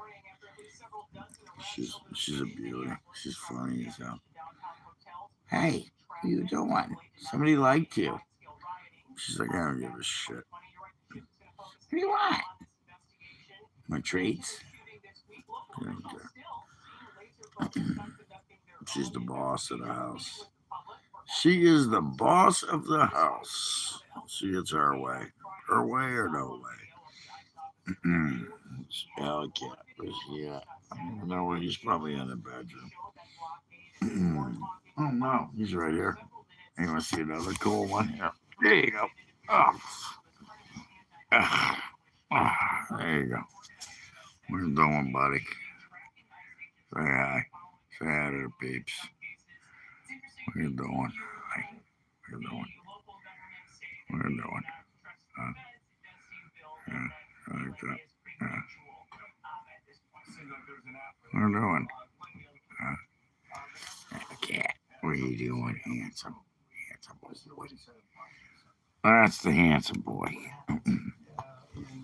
Speaker 2: She's a beauty. She's funny as hell. Hey, what you doing? Somebody liked you. She's like, I don't give a shit. What do you want? My treats? I don't care. She's the boss of the house. She is the boss of the house. She gets her way. Her way or no way. Alley cat. Where's he at? I don't even know where he's probably in the bedroom. Oh no, he's right here. You want to see another cool one? Here. There you go. Oh. There you go. What you doing, buddy? Say hi. Say hi to the peeps. What you doing? Hey, what you doing? What you doing? Yeah, like that. Yeah. What you doing? Cat. What are you doing, handsome? Handsome boy. That's the handsome boy.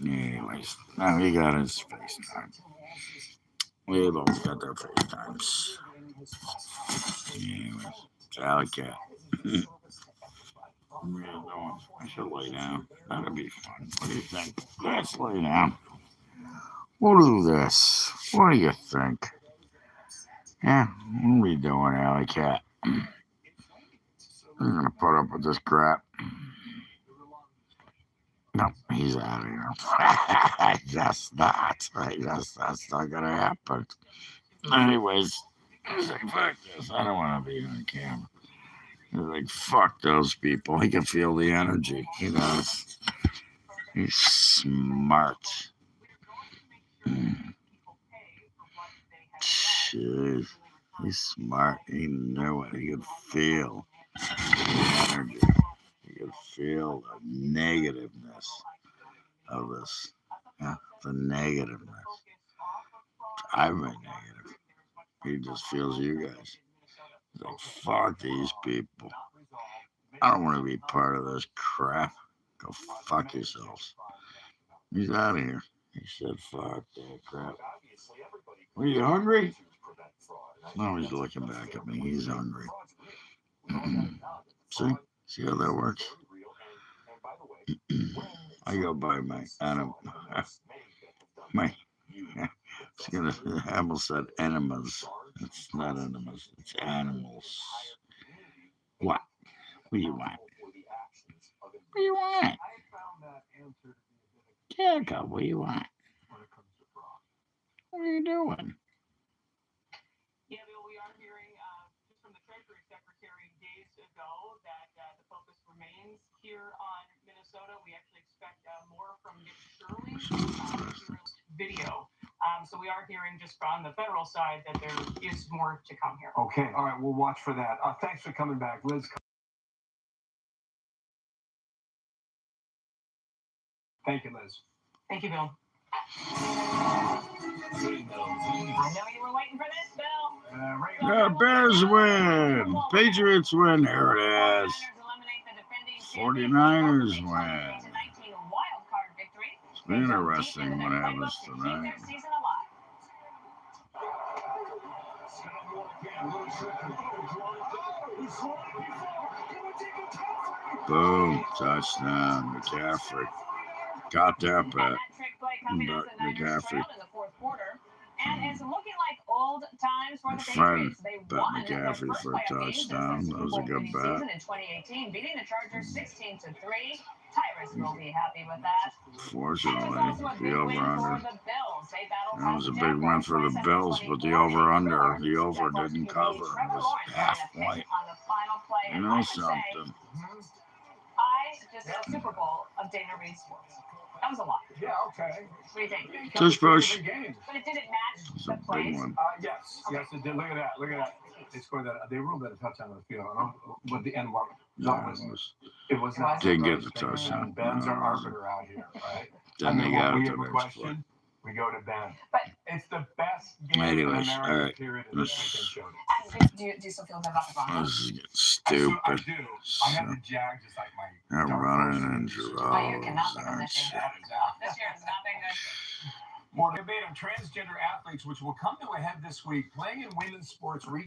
Speaker 2: Anyways, now he got his FaceTime. We both got their FaceTimes. Anyways, Sally Cat. What are you doing? I should lay down. That'd be fun. What do you think? Let's lay down. We'll do this. What do you think? Yeah, what are we doing, Alley Cat? I'm gonna put up with this crap. No, he's out of here. I guess not. I guess that's not gonna happen. Anyways, he's like, fuck this. I don't want to be on camera. He's like, fuck those people. He can feel the energy. He knows. He's smart. Jeez. He's smart. He knew it. He could feel the energy. He could feel the negativeness of this. Yeah, the negativeness. I'm a negative. He just feels you guys. He's like, fuck these people. I don't want to be part of this crap. Go fuck yourselves. He's out of here. He said, fuck that crap. Are you hungry? No, he's looking back at me. He's hungry. See how that works? I go by my animal. I almost said enemas. It's not enemas. It's animals. What? What do you want? What do you want? Jericho, what do you want? What are you doing?
Speaker 4: Yeah, Bill, we are hearing just from the Treasury Secretary days ago that the focus remains here on Minnesota. We actually expect more from Nick Shirley video. So we are hearing just on the federal side that there is more to come here.
Speaker 5: Okay, all right, we'll watch for that. Thanks for coming back, Liz. Thank you, Liz.
Speaker 4: Thank you, Bill. I know you were waiting for this, Bill.
Speaker 2: The Bears win. Patriots win. Here it is. 49ers win. It's interesting what happens tonight. Boom. Touchdown. McCaffrey. Got that bet. McCaffrey.
Speaker 4: And it's looking like old times for the
Speaker 2: friend
Speaker 4: Patriots. They
Speaker 2: bet
Speaker 4: won
Speaker 2: McCaffrey for a touchdown. That was a good bet.
Speaker 4: In 2018, beating the Chargers 16-3. Tyrus will be happy with that.
Speaker 2: Fortunately, the over-under. That was a big win for the Bills, but the over-under, the over didn't cover. It was half point. You know something?
Speaker 4: Super Bowl of Dana Reed sports. That was a lot.
Speaker 5: Yeah, okay.
Speaker 4: What do you think?
Speaker 2: Tush push.
Speaker 5: Games.
Speaker 4: But it didn't match
Speaker 2: It's
Speaker 4: the
Speaker 2: a big
Speaker 4: plays.
Speaker 2: one.
Speaker 5: Yes, yes, it did. Look at that. Look at that. They scored that. They ruled that a touchdown on the field. I don't know what the end was.
Speaker 2: Yeah,
Speaker 5: It was not.
Speaker 2: didn't get the touchdown.
Speaker 5: Ben's
Speaker 2: No,
Speaker 5: our
Speaker 2: it wasn't.
Speaker 5: arbiter out here, right?
Speaker 2: Then they got
Speaker 5: we
Speaker 2: it
Speaker 5: have
Speaker 2: the
Speaker 5: a
Speaker 2: next play.
Speaker 5: question. We go to Ben.
Speaker 4: But
Speaker 5: It's the best game
Speaker 2: Anyways,
Speaker 5: in America,
Speaker 2: all right.
Speaker 5: period, and this
Speaker 2: Let's-
Speaker 5: weekend showed it.
Speaker 4: do you still feel good about the Broncos?
Speaker 2: This is getting
Speaker 5: I
Speaker 2: stupid.
Speaker 5: do. I have the Jags as like my
Speaker 2: They're
Speaker 5: dark
Speaker 2: running
Speaker 5: horse.
Speaker 2: and droves.
Speaker 4: Oh, you cannot pick them this year.
Speaker 5: That is out.
Speaker 4: This year has not been good.
Speaker 5: More debate on transgender athletes, which will come to a head this week. Playing in women's sports.